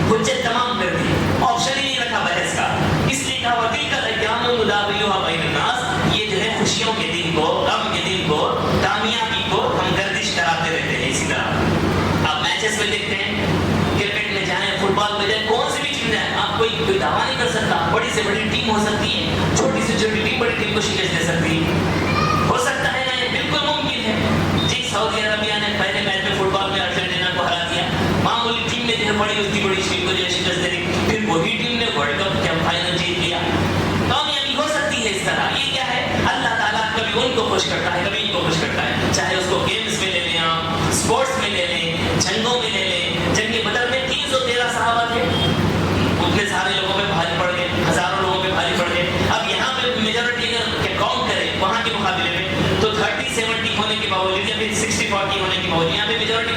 حجت تمام کر دی، آپشن ہی نہیں رکھا بحث کا. اس لیے کہا وَتِلْكَ الْأَيَّامُ نُدَاوِلُهَا بَيْنَ النَّاسِ، یہ جو ہے خوشیوں کے دن کو، غم کے دن کو، کامیابی کو ہم گردش کراتے رہتے ہیں. اسی طرح آپ میچز میں دیکھتے ہیں، کرکٹ میں جائیں، فٹ بال میں جائیں، کون سی بھی ٹیم جائیں، آپ کوئی دعویٰ نہیں کر سکتا. بڑی سے بڑی ٹیم ہو سکتی ہے، چھوٹی سے چھوٹی ٹیم بڑی ٹیم کو شکست دے سکتی ہے. ہو سکتا ہے نا؟ یہ بالکل ممکن ہے. جی سعودی عربیہ نے پہلے میچ میں فٹ بال میں ارجنٹینا کو ہرا دیا. معمولی ٹیم نے جو ہے بڑی اس کی بڑی ٹیم کو جو ہے شکست دے دی، پھر وہی ٹیم نے ورلڈ کپ جب فائنل جیت لیا. کامیابی ہو سکتی ہے اس طرح. یہ کیا ہے؟ اللہ تعالیٰ کبھی ان کو خوش کرتا ہے، کبھی ان کو خوش کرتا ہے. چاہے اس کو گیمز میں لے لیں، آپ اسپورٹس میں لے لیں، جنگوں میں لے لیں. جنگ بدر میں 313 صحابہ تھے، اتنے سارے لوگوں پہ بھاری پڑ گئے، ہزاروں لوگوں پہ بھاری پڑ گئے. اب یہاں پہ میجورٹی اگر کاؤنٹ کریں وہاں کے مقابلے میں تو 30-70 ہونے کے باوجود یا پھر 60-40 ہونے کے باوجود یہاں پہ میجورٹی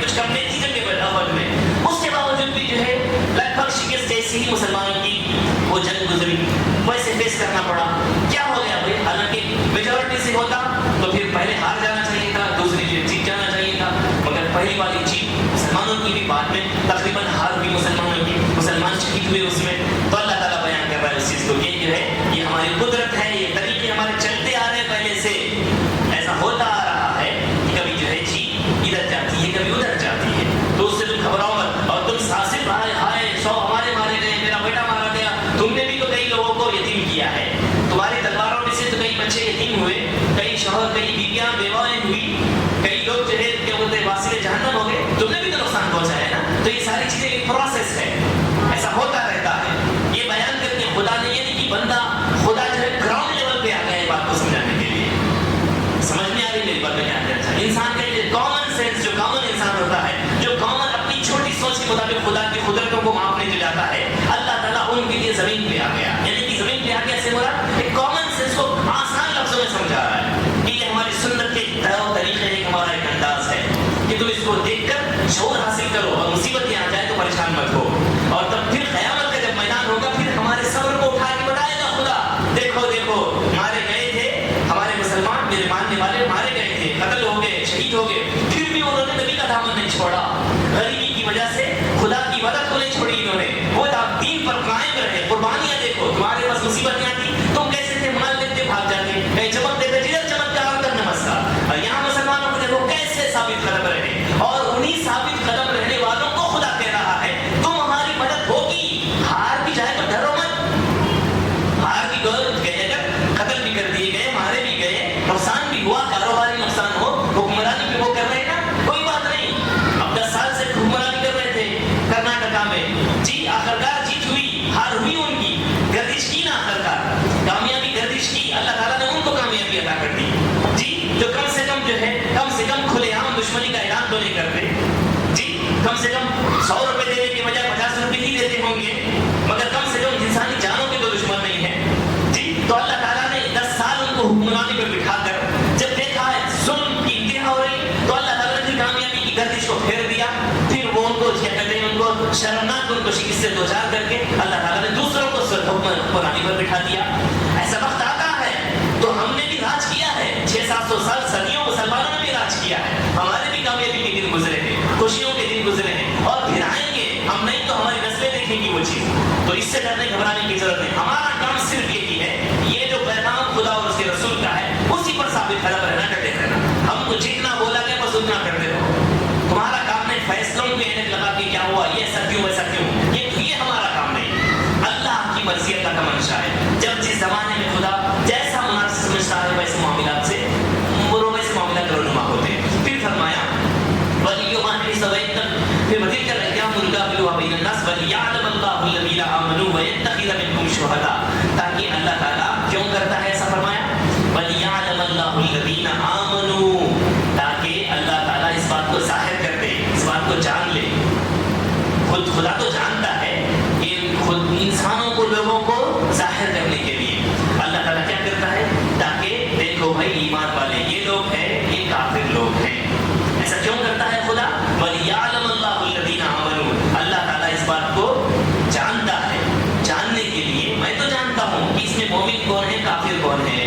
پہلی والی جیت مسلمانوں کی بھی، بعد میں تقریباً ہار بھی مسلمانوں کی، مسلمان شہید ہوئے اس میں. تو اللہ تعالیٰ بیان کر رہا ہے اس چیز کو، یہ جو ہے یہ ہماری قدرت ہے، یہ طریقے ہمارے چلتے آ رہے ہیں پہلے سے. ایسا ہوتا آ رہا ہے کہ کبھی جو ہے جیت ادھر جاتی ہے کبھی ادھر جاتی ہے. تو اس سے تم گھبراؤ مت، اور تم صرف ہائے 100 ہمارے مارے گئے، میرا بیٹا مارا گیا. تم نے بھی تو کئی لوگوں کو یتیم کیا ہے، تمہاری تلواروں میں سے تو کئی بچے یتیم ہوئے، کئی شوہر کئی بیویاں بیوائیں ہوئی، کئی لوگ جو ہے کیا بولتے ہیں واسطے جہنم ہو گئے. تم نے بھی تو نقصان پہنچا ہے نا. تو یہ ساری چیزیں ایک پروسیس ہے، ایسا ہوتا رہتا ہے. یہ بیان کر کے خدا نے یہ نہیں کہ بندہ خدا جو ہے گراؤنڈ لیول پہ آ گیا ہے بات کو سمجھانے کے لیے. سمجھ میں آ رہی میری بات میں کیا کہنا چاہیے؟ انسان کے لیے کامن سینس جو کامن انسان ہوتا ہے، جو کامن اپنی چھوٹی سوچ کے مطابق خدا کی قدرتوں کو ماپنے جو جاتا ہے، اللہ تعالیٰ ان کے لیے زمین پہ آ گیا. یعنی کہ زمین پہ آ گیا سے مراد ایک کامن سینس کو آسان لفظوں میں سمجھا رہا ہے کہ یہ ہماری سنت کے طریقے ایک ہمارا ایک انداز ہے کہ تم اس کو دیکھ کر شعور حاصل کرو، اور مصیبتیں آ جائے تو پریشان مت ہو. اور تب پھر قیامت کا جب میدان ہوگا پھر ہمارے صبر کو اٹھا کے بتائے گا خدا دیکھو دیکھو مارے گئے تھے ہمارے مسلمان، میرے ماننے والے مارے گئے تھے، قتل ہو گئے، شہید ہو گئے، پھر بھی انہوں نے نبی کا دامن نہیں چھوڑا. غریبی کی وجہ سے خدا کی مدد کو نہیں چھوڑی انہوں نے، وہ دین پر قائم رہے. قربانیاں دیکھو، تمہارے پاس مصیبتیں آتی تم کیسے تھے، مال دیتے بھاگ جاتے، کہیں چمک دیتے جدھر چمتکار ادھر نمستا. اور یہاں مسلمانوں کو دیکھو کیسے ثابت قدم رہے، اور انہی ثابت قدم رہنے والوں کو خدا کہہ رہا ہے تم ہماری مدد ہوگی. ہار بھی جائے تو ڈرو مت. ہار بھی گئے، اگر قتل بھی کر دیے گئے، مارے بھی گئے، نقصان بھی ہوا، کاروباری نقصان ہو، حکمرانی بھی وہ کر رہے ہیں نا، کوئی بات نہیں. اب 10 سال سے حکمرانی کر رہے تھے کرناٹکا میں، جی آخرکار جیت ہوئی، ہار ہوئی، ان کی گردش کی نا، آخرکار کامیابی گردش کی، اللہ تعالیٰ نے ان کو کامیابی عطا کر دی. جی جو کم سے کم جو ہے کم سے کم کھلے عام دشمنی کا اعلان تو نہیں کرتے، جی کم سے کم 100 روپے دینے کے بجائے 50 روپے ہی دیتے ہوں گے، مگر کم سے کم انسانی جانوں کے تو دشمن نہیں ہے. جی تو اللہ تعالیٰ نے 10 سال ان کو حکمرانی پر بٹھا کر جب دیکھا ہے ظلم کی انتہا ہو رہی تو اللہ تعالیٰ نے پھر کامیابی کی گردش کو پھیر دیا. پھر وہ ان کو کیا کہتے ہیں، ان کو شرمناک ان کو شکست سے دوچار کر کے اللہ تعالیٰ نے دوسروں کو حکمرانی پر بٹھا دیا. ایسا وقت آتا ہے تو ہم نے بھی راج کیا ہے، 600-700 سال صدیوں مسلمانوں نے بھی راج کیا ہے، ہمارے بھی کامیابی کے دن گزرے ہیں، خوشیوں کے دن گزرے ہیں، اور پھر آئیں گے. ہم نہیں تو ہماری نسلیں دیکھیں گی وہ چیز. تو اس سے ڈرنے گھبرانے کی ضرورت نہیں. ہمارا کام صرف یہی ہے، یہ جو پیغام خدا اور اس کے رسول کا ہے اسی پر ثابت قدم رہنا، ڈٹے رہنا. ہم کو جتنا بولا گیا بس اتنا کرتے رہو. تمہارا کام نہیں فیصلوں کی اینک لگا کے کیا ہوا، یہ ایسا کیوں ویسا کیوں، یہ ہمارا کام نہیں. اللہ کی مرضی اللہ کا منشا ہے. جب جس زمانے میں خدا جیسا مناسب سمجھتا ہے ویسے معاملات سے ویسے معاملات رونما ہوتے ہیں. پھر فرمایا پھر وتلك الايام نداولها بين الناس وليعلم الله الذين امنوا ويتخذ منكم شهداء. تاکہ اللہ تعالیٰ کیوں کرتا ہے ایسا فرمایا، وليعلم الله الذين امنوا، تاکہ اللہ تعالیٰ اس بات کو ظاہر کر دے، اس بات کو جان لے. خود خدا تو جانتا ہے کہ خود انسانوں کو لوگوں کو ظاہر کرنے کے لیے اللہ تعالیٰ کیا کرتا ہے، تاکہ دیکھو بھائی ایمان والے یہ لوگ ہیں، یہ کافر لوگ ہیں. ایسا کیوں کرتا ہے خدا؟ وَلِيَعْلَمَ اللَّهُ الَّذِينَ آمَنُوا. اللہ تعالیٰ اس بات کو جانتا ہے، جاننے کے لیے میں تو جانتا ہوں کہ اس میں مومن کون ہے، کافر کون ہے،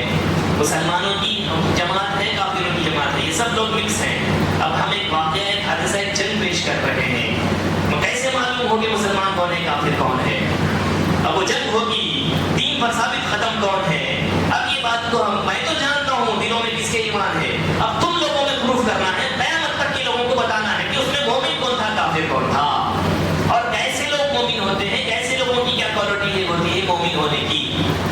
مسلمانوں کی جماعت ہے، کافروں کی جماعت ہے، یہ سب لوگ مکس ہیں. اب ہم ایک واقعہ، ایک حادثہ، ایک جنگ پیش کر رہے ہیں. کیسے معلوم ہوگی مسلمان کون ہے، کافر کون ہے؟ اب وہ جنگ ہوگی، دین پر ثابت ختم کون ہے. اب یہ بات کو میں تو جانتا ہوں دلوں میں کس کے ایمان ہے، اب تم لوگوں میں پروف کرنا ہے، قیامت تک کے لوگوں کو بتانا ہے کہ اس میں مومن کون تھا، کافر کون تھا، اور کیسے لوگ مومن ہوتے ہیں، کیسے لوگوں کی کیا کوالٹی ہوتی ہے مومن ہونے کی،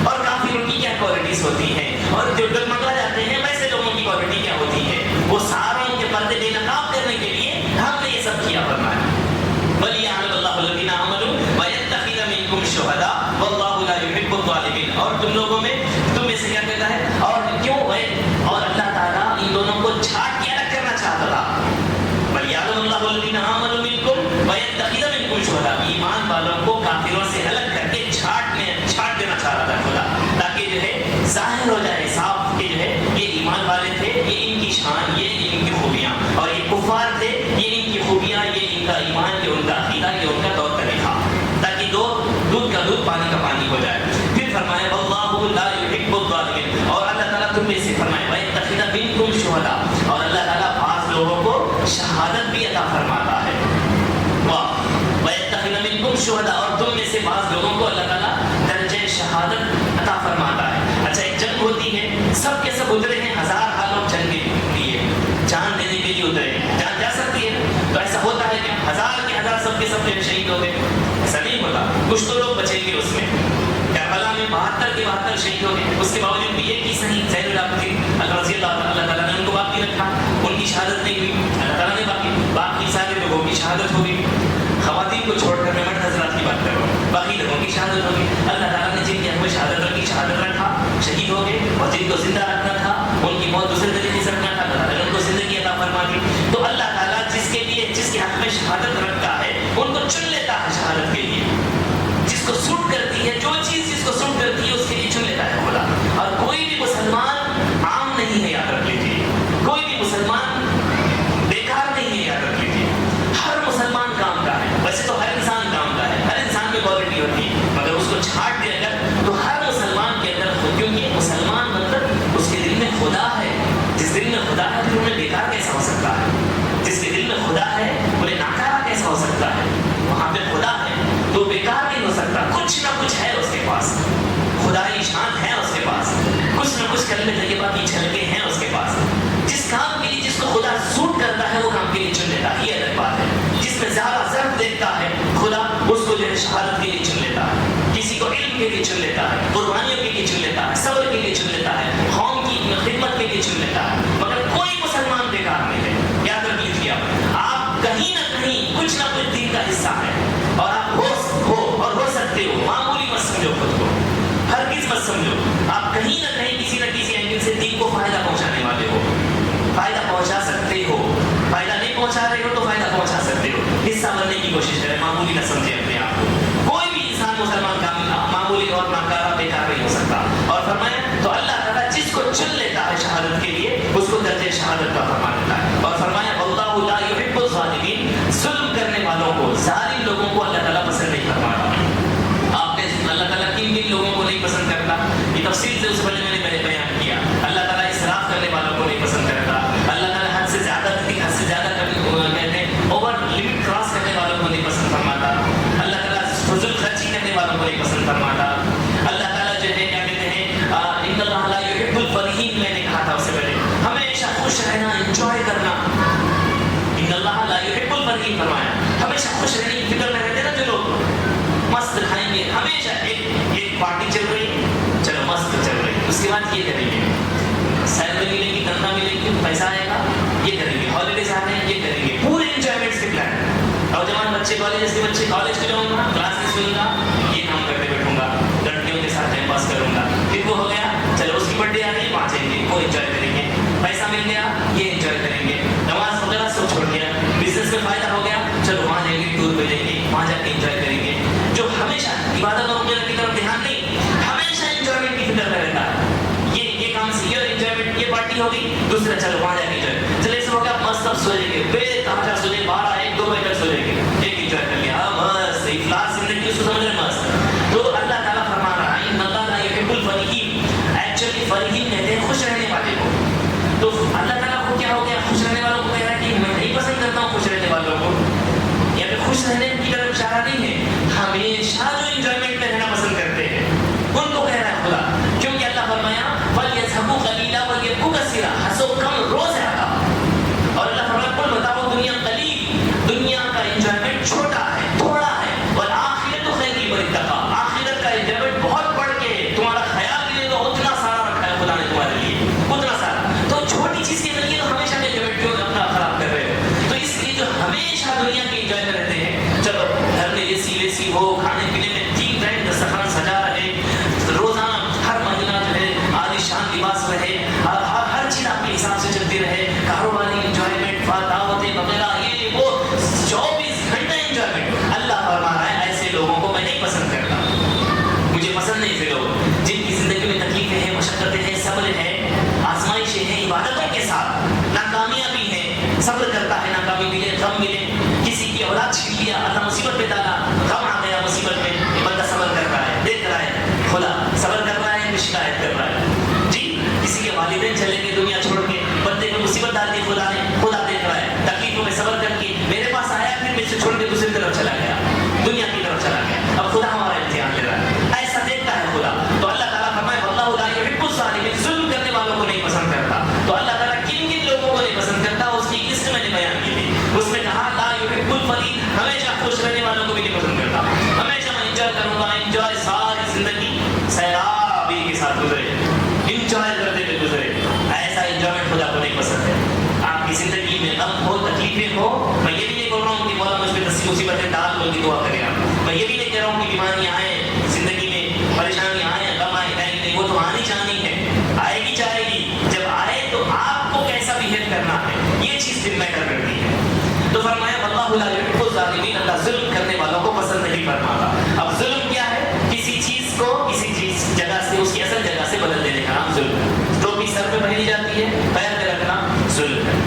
اور کافروں کی کیا کوالٹیز ہوتی ہیں، اور جو ڈگمگا جاتے ہیں ویسے لوگوں کی کوالٹی کیا ہوتی ہے. وہ ساروں کے پردے بے نقاب کرنے کے لیے ہم نے یہ سب کیا فرمایا. وَلِيَعْلَمَ اللَّهُ الَّذِينَ آمَنُوا وَيَتَّخِذَ مِنكُمْ شُهَدَاءَ وَاللَّهُ لَا يُحِبُّ الظَّالِمِينَ. اور تم لوگوں میں تم میں سے کیا کہتا ہے، اور کیوں ہے، اور اللہ تعالیٰ ان دونوں کو چھاٹ کے الگ کرنا چاہتا تھا. وَلِيَعْلَمَ اللَّهُ الَّذِينَ آمَنُوا مِنكُمْ وَيَتَّخِذَ مِنكُمْ شُهَدَاءَ. ایمان والوں کو کافروں سے الگ کر کے چھاٹ دینا چاہتا تھا خدا، تاکہ جو ہے ظاہر ہو جائے صاف کہ جو ہے یہ ایمان والے تھے، یہ ان کی شان، یہ ان کی خوبیاں، اور یہ کفار تھے، یہ ان کی خوبیاں، یہ ان کا ایمان، یہ ان کا عقیدہ، یہ ان کا طور طریقہ، تاکہ دودھ کا دودھ پانی کا پانی ہو جائے. پھر فرمایا واللہ لا یحب الظالمین. اور اللہ تعالیٰ تم میں سے فرمائے وَيَتَّخِذَ مِنکُمْ شُهَدَاءَ. اور اللہ تعالیٰ بعض لوگوں کو شہادت بھی عطا فرماتا ہے. واہ. وَيَتَّخِذَ مِنكُمْ شُهَدَاءَ, اور تم میں سے بعض لوگوں کو اللہ تعالیٰ درجہ شہادت عطا فرماتا ہے. اچھا, ایک جنگ ہوتی ہے, سب کے سب اترے ہیں 1000 حالوں جنگ کے لیے, جان دینے کے لیے اترے ہیں. جان جا سکتی ہے, تو ایسا ہوتا ہے کہ 1000 کے 1000 سب کے سب شہید ہو گئے, ایسا نہیں ہوتا. کچھ تو لوگ بچیں گے. اس میں کربلا میں 72 کے 72 شہید ہو گئے. اس کے باوجود بھی ایک ہی صحیح زین العابدین رضی اللہ تعالیٰ نے ان کو باقی رکھا, ان کی شہادت نہیں ہوئی, اللہ تعالیٰ نے باقی سارے لوگوں کی شہادت ہو گئی. خواتین کو چھوڑ کر میں مرد حضرات کی بات کر رہا ہوں, باقی لوگوں کی شہادت ہوگی. اللہ تعالیٰ نے جن کی ہمیں شہادت رکھی, شہادت رکھا, شہید ہو گئے, اور جن کو زندہ رکھنا تھا, ان کی موت دوسرے طریقے سے رکھنا تھا, اللہ تعالیٰ نے ان کو زندگی عطا فرما دی. تو اللہ تعالیٰ جس کے لیے, جس کے حق میں شہادت رکھتا ہے, ان کو چن لیتا ہے شہادت کے لیے. جس کو سوٹ کرتی ہے, جو چیز جس کو سوٹ کرتی ہے, اس کے لیے چن لیتا ہے خدا. اور کوئی بھی مسلمان عام نہیں ہے, یاد رکھ لیجیے. کوئی بھی مسلمان بیکار نہیں ہے, یاد رکھ لیجیے. ہر مسلمان کام کا ہے. ویسے تو ہر انسان کام کا ہے, ہر انسان میں کوالٹی ہوتی ہے, مگر اس کو چھانٹ دے اگر تو ہر مسلمان کے اندر, کیونکہ مسلمان مطلب اس کے دل میں خدا ہے. جس دل میں خدا ہے پھر انہیں بیکار کیسا ہو سکتا ہے؟ جس کے دل میں خدا ہے انہیں ناکارہ کیسا ہو سکتا ہے؟ وہاں پہ خدا ہے تو بیکار نہیں ہو سکتا. کچھ نہ کچھ ہے اس کے پاس, خدائی شان ہے اس کے پاس, کچھ نہ کچھ کلمے طیبہ کی جھلکیں ہیں اس کے پاس. جس کام کے لیے جس کو خدا سوٹ کرتا ہے وہ کام کے لیے چن لیتا ہے, یہ الگ بات ہے. جس میں زیادہ ضرب دیکھتا ہے خدا, اس کو جو ہے شہادت کے لیے چن لیتا ہے. کسی کو علم کے لیے چن لیتا ہے, قربانیوں کے لیے چن لیتا ہے, صبر کے لیے چن لیتا ہے, قوم کی خدمت کے لیے چن لیتا ہے. مگر کوئی مسلمان بیکار نہیں ہے, یاد رکھ لیجیے. آپ کہیں نہ کہیں کچھ نہ کچھ دین کا حصہ ہے, اور آپ ہو سکتے ہو. معمولی مت سمجھو خود کو, ہرگز مت سمجھو. آپ کہیں نہ کہیں کسی نہ کسی اینگل سے دین کو فائدہ پہنچانے والے ہو, فائدہ پہنچا سکتے ہو. فائدہ نہیں پہنچا رہے ہو تو فائدہ پہنچا سکتے ہو. حصہ بننے کی کوشش کریں, معمولی نہ سمجھے اپنے آپ کو. کوئی بھی انسان مسلمان کا معمولی اور ناکارہ بیکار نہیں ہو سکتا. اور فرمایا تو اللہ تعالیٰ جس کو چن لیتا ہے شہادت کے لیے, اس کو درجہ شہادت کا فرما دیتا ہے. اور فرمایا واللہ لا یحب الظالمین, ظلم کرنے والوں کو, ظالم لوگوں کو اللہ تعالیٰ پسند نہیں فرماتا. آپ نے اللہ تعالیٰ کن لوگوں کو نہیں پسند کرتا, یہ تفصیل سے اس پہلے میں نے بیان کیا. اللہ تعالیٰ اسراف کرنے والوں کو نہیں پسند کرتا. اللہ تعالیٰ حد سے زیادہ کہتے ہیں اوور لمٹ کراس کرنے والوں کو نہیں پسند فرماتا. اللہ تعالیٰ فضول خرچی کرنے والوں کو نہیں پسند فرماتا. اللہ تعالیٰ جو ہے کیا کہتے ہیں ان اللہ لا یحب الفرحین, میں نے کہا تھا اس سے پہلے, ہمیشہ خوش رہنا, انجوائے کرنا. ان اللہ لا یحب الفرحین فرمایا, ہمیشہ خوش رہنے کی فکر میں رہتے نا جو لوگ, مست کھائیں گے ہمیشہ. ایک پارٹی چل رہی ہے, چلو مست چل رہی ہے, اس کے بعد یہ کریں گے, سیلری ملے گی, تنخواہ ملے گی, پیسہ آئے گا, یہ کریں گے, ہالیڈیز آ رہے ہیں, یہ کریں گے, پورے انجوائمنٹس کے پلان. نوجوان بچے, کالج کے بچے, کالج کو جاؤں گا, کلاسز ملوں گا, یہ کام کرتے بیٹھوں گا, لڑکیوں کے ساتھ ٹائم پاس کروں گا. پھر وہ ہو گیا, چلو اس کی برتھ ڈے آ رہی ہے, وہاں جائیں گے, وہ انجوائے کریں گے. پیسہ مل گیا, یہ انجوائے کریں گے. نماز وغیرہ سب چھوڑ دیا, بزنس میں فائدہ ہو گیا, چلو وہاں جائیں گے, ٹور پہ جائیں گے, وہاں جا کے انجوائے کریں گے. جو ہمیشہ عبادت اور کی طرف دھیان نہیں, ہمیشہ انجوائمنٹ کی فکر میں رہتا ہے. یہ کام سے یہ انجوائمنٹ, یہ پارٹی ہو گئی, دوسرا چلو وہاں جا کے انجوائے. چلے ایسا ہو گیا, مست اب سو جائیں گے, بے تحاشا سو جائیں, 12 1 2 بجے تک سو جائیں گے, ایک انجوائے کر لیا, مست افلاس زندگی, اس کو سمجھ رہے مست. تو اللہ تعالیٰ فرما رہا ہے ان اللہ لا یحب الفرحین, ایکچولی فرحین کہتے ہیں خوش رہنے والے کو. تو اللہ تعالیٰ کو کیا ہو گیا, خوش رہنے والوں کو کہہ رہا ہے کہ میں نہیں پسند کرتا ہوں خوش رہنے والوں کو. یا پھر خوش رہنے کی طرف اشارہ نہیں ہے, ہمیشہ جو انجوائمنٹ میں رہنا پسند کرتے ہیں ان کو کہہ رہا ہے خدا. کیونکہ اللہ فرمایا فَلْيَضْحَكُوا قَلِيلًا وَلْيَبْكُوا كَثِيرًا, ہنسو کم رو زیادہ. اور اللہ فرمایا قل بتاؤ دنیا قلیل, دنیا کا انجوائمنٹ چھوٹا ہے, تھوڑا ہے, وَالْآخِرَةُ خَيْرٌ لِمَنِ اتَّقَىٰ, آخرت کا انجوائمنٹ بہت بڑھ کے تمہارا خیال بھی لے لو, اتنا سارا رکھا ہے خدا نے تمہارے لیے, اتنا سارا. تو چھوٹی چیز کے ذریعے تو ہمیشہ کے انجوائمنٹ کیوں اپنا خراب کر رہے ہو. تو اس لیے جو ہمیشہ دنیا کے انجوائے میں رہتے ہیں, چلو گھر میں اے سی ہو, کھانے پینے میں 3 ٹائم دسترخوان سجا رہے, روزانہ ہر مہینہ جو ہے عالیشان لباس رہے, ہر چیز آپ کے حساب سے چلتی رہے, کاروباری انجوائمنٹ, دعوتیں وغیرہ, یہ وہ 24 گھنٹے انجوائمنٹ. اللہ فرما رہا ہے ایسے لوگوں کو میں نہیں پسند کرتا, مجھے پسند نہیں تھے لوگ جن کی زندگی میں تکلیفیں ہیں, مشقتیں ہیں, صبر ہے, آزمائشیں ہیں, عبادتوں کے ساتھ ناکامیاں بھی ہیں, صبر کرتا ہے, ناکامی ملے, غم ملے, کسی کی اولاد کی دعا کریں آپ. میں یہ بھی نہیں کہہ رہا ہوں کہ بیماریاں آئیں زندگی میں, پریشانیاں آئیں, غم آئے, نہیں, وہ تو آنی جانی ہے, آئے گی جائے گی. جب آئے تو آپ کو کیسا بہیو کرنا ہے, یہ چیز پھر میٹر کرتی ہے. تو فرمایا واللہ لا یحب الظالمین, اللہ ظلم کرنے والوں کو پسند نہیں فرماتا. اب ظلم کیا ہے؟ کسی چیز کو کسی چیز جگہ سے اس کی اصل جگہ سے بدل دینے کا نام ظلم ہے. ٹوپی سر پہ پہنی جاتی ہے, پیر پہ رکھنا ظلم ہے.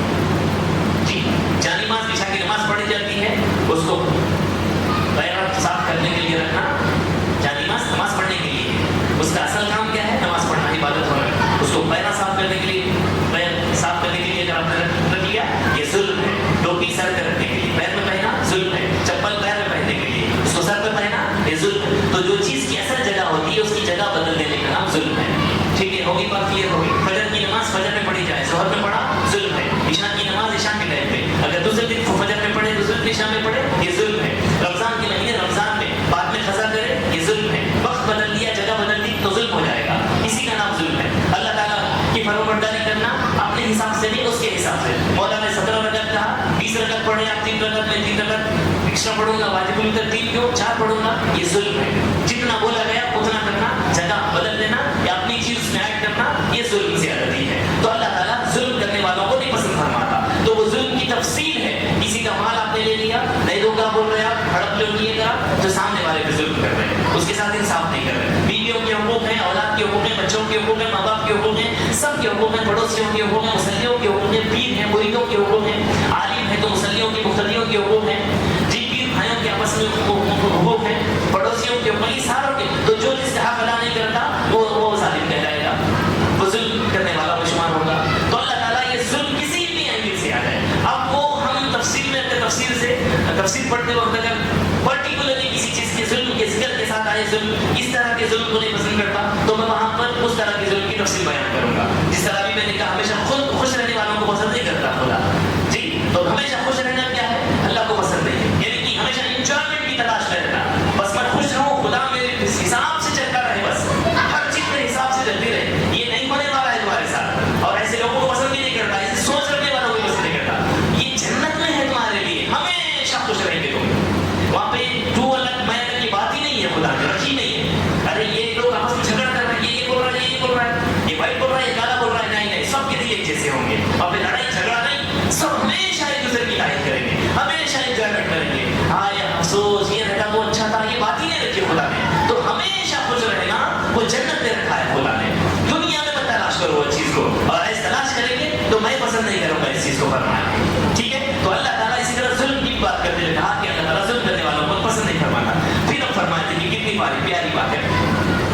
جی, جانماز بچھا کے نماز پڑھی جاتی ہے, اس کو پیر صاف کرنے کے لیے رکھنا, جانماز نماز پڑھنے کے لیے, اس کا اصل کام کیا ہے؟ نماز پڑھنا, عبادت ہونا. اس کو پیر صاف کرنے کے لیے, پیر صاف کرنے کے لیے اگر آپ نے رکھ لیا, یہ ظلم ہے. ٹوپی سر پہ رکھنے کے لیے, پیر میں پہنا ظلم ہے. چپل پیر میں پہننے کے لیے, اس کو سر پہ پہنا, یہ ظلم ہے. تو جو چیز کی اصل جگہ ہوتی ہے اس کی جگہ بدل دینے کا نام ظلم ہے. ٹھیک ہے, ہوگی بات کلیئر ہوگی. فجر کی نماز فجر میں پڑھی جائے, ظہر میں پڑھا ظلم ہے. عشاء کی نماز عشاء کے ٹائم پہ, اگر دوسرے دن فجر میں پڑھے, دوسرے دن عشاء میں پڑھے, یہ ظلم ہے. رمضان کے مہینے رمضان میں بعد میں قضا کرے, یہ ظلم ہے. وقت بدل دیا, جگہ بدل دی تو ظلم ہو جائے گا, اسی کا نام ظلم ہے. اللہ تعالیٰ کی فرمانبرداری کرنا اپنے حساب سے نہیں, اس کے حساب سے. مولا نے 17 رکعت کہا, 20 رکعت پڑھے آپ, 3 رکعت میں 3 رکعت ایکسٹرا پڑھوں گا, واجب الترتیب کیوں 4 پڑھوں گا, یہ ظلم ہے. جتنا بولا گیا اتنا کرنا, جگہ بدل دینا یا اپنی چیز میں ایڈ کرنا, یہ ظلم زیادتی ہے. تو اللہ تعالیٰ ظلم کرنے والوں کو نہیں پسند فرماتا. تو وہ ظلم کی تفصیل ہے. کسی کا مال آپ نے لے لیا, نہیں دو گا بول رہے آپ, ہڑپ لو کیے گا, تو سامنے والے پہ ظلم کر رہے ہیں, اس کے ساتھ انصاف نہیں کر رہے. بیویوں کے حقوق ہیں, اولاد کے حقوق ہیں, بچوں کے حقوق ہیں, ماں باپ کے حقوق ہیں, سب کے حقوق ہیں, پڑوسیوں کے حقوق ہیں, مسلیوں کے حقوق ہیں, پیر ہیں, مریدوں کے حقوق ہیں, عالم ہیں تو مسلیوں کے مقتدیوں کے حقوق ہیں, جی پیر بھائیوں کے آپس میں حقوق ہیں, پڑوسیوں کے حقوق ہیں, ساروں کے. تو جو جس کا حق ادا نہیں کرتا وہ ظالم کہلائے گا, وہ ظلم کرنے والا میں شمار ہوگا. تو اللہ تعالیٰ یہ ظلم کسی بھی اینگل سے آ جائے. اب وہ ہم تفصیل میں تفصیل سے تفصیل پڑھتے وقت اگر پرٹیکولرلی کسی چیز کے ظلم کے ذکر کے ساتھ آئے, ظلم اس طرح کے ظلم کو نہیں پسند کرتا, تو میں وہاں پر اس طرح کے ظلم کی تفصیل بیان کروں گا. جس طرح بھی میں نے کہا ہمیشہ خود خوش رہنے والوں کو پسند نہیں کرتا خدا. جی, تو ہمیشہ خوش رہنا کیا ہے؟ اللہ کو پسند نہیں ہے. یعنی کہ ہمیشہ انجوائمنٹ کی تلاش میں رہنا, بس میں خوش رہوں, خدا میرے حساب سے چلتا رہے, بس ہر چیز میرے حساب سے چلتی رہے. یہ نہیں ہونے والا ہے تمہارے ساتھ, اور ایسے لوگوں کو پسند بھی نہیں کرتا, ایسے سوچ رکھنے والوں کو بھی پسند نہیں کرتا. یہ جنت میں ہے تمہارے لیے, ہمیشہ خوش رہیں گے تم. وہاں پہ تو الگ میں الگ کی بات ہی نہیں ہے, خدا نے رکھی نہیں ہے. ارے یہ لوگ آپس میں جھگڑ کر رہے ہیں, یہ بول رہا ہے, یہ بول رہا ہے, یہ وائٹ بول رہا ہے, یہ کالا بول رہا ہے, نہیں, سب کے دل ایک جیسے ہوں گے. وہاں پہ لڑائی جھگڑا نہیں, سب ہمیشہ ایک دوسرے کی تعریف کریں گے, ہمیشہ انجوائمنٹ کریں گے. ہاں یہ افسوس, یہ رہتا وہ اچھا تھا, یہ بات ہی نہیں رکھی خدا نے. تو ہمیشہ خوش رہنا وہ جنت میں رکھا ہے خدا نے. دنیا میں مت تلاش کرو وہ چیز کو, اور ایسے تلاش کریں گے تو میں پسند نہیں کروں گا اس چیز کو فرمایا. ٹھیک ہے, تو اللہ تعالیٰ اسی طرح ظلم کی بات کرتے ہوئے کہا کہ اللہ تعالیٰ ظلم کرنے والوں کو پسند نہیں فرماتا. پھر ہم فرماتے ہیں کہ کتنی پیاری بات ہے,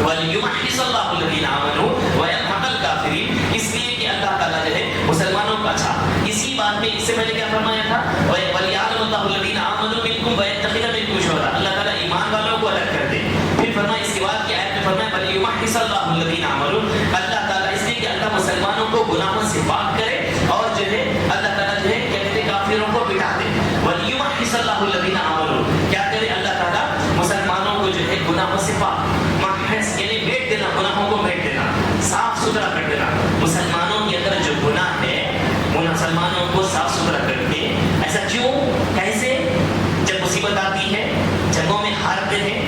وَلِيُمَحِّصَ اللَّهُ الَّذِينَ آمَنُوا وَيَمْحَقَ الْكَافِرِينَ, اس لیے کہ اللہ تعالیٰ جو ہے مسلمانوں کا اچھا. اسی بات میں اس سے پہلے کیا فرمایا تھا, وَلِيَعْلَمَ اللَّهُ الَّذِينَ آمَنُوا مِنكُمْ وَيَتَّخِذَ مِنكُمْ شُهَدَاءَ, اللہ تعالیٰ ایمان والوں کو الگ کر دے. پھر فرمایا اس کے بعد کی آیت میں فرمایا وَلِيُمَحِّصَ اللَّهُ الَّذِينَ آمَنُوا, اللہ تعالیٰ اس لیے کہ اللہ مسلمانوں کو گناہوں سے پاک کرے, اور جو ہے اللہ تعالیٰ جو ہے کہتے ہیں کافروں کو مٹا دے. وَلِيُمَحِّصَ اللَّهُ الَّذِينَ آمَنُوا, کیا کرے اللہ تعالیٰ مسلمانوں کو جو ہے گناہوں سے پاک, محض یعنی میٹ دینا, گناہوں کو میٹ دینا, صاف ستھرا کر دینا. مسلمانوں کے اندر جو گناہ ہے وہ مسلمانوں کو صاف ستھرا کر کے. ایسا کیوں, کیسے؟ جب مصیبت آتی ہے, جنگوں میں ہارتے ہیں,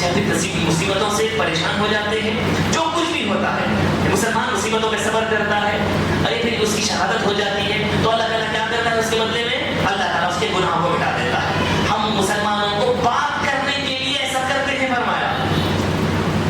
یا پھر مصیبتوں سے پریشان ہو جاتے ہیں, جو کچھ بھی ہوتا ہے, مسلمان مصیبتوں پہ صبر کرتا ہے, ارے پھر اس کی شہادت ہو جاتی ہے, تو اللہ تعالیٰ کیا کرتا ہے اس کے بدلے میں, اللہ تعالیٰ اس کے گناہوں کو مٹا دیتا ہے. ہم مسلمانوں کو پاک کرنے کے لیے ایسا کرتے ہیں فرمایا.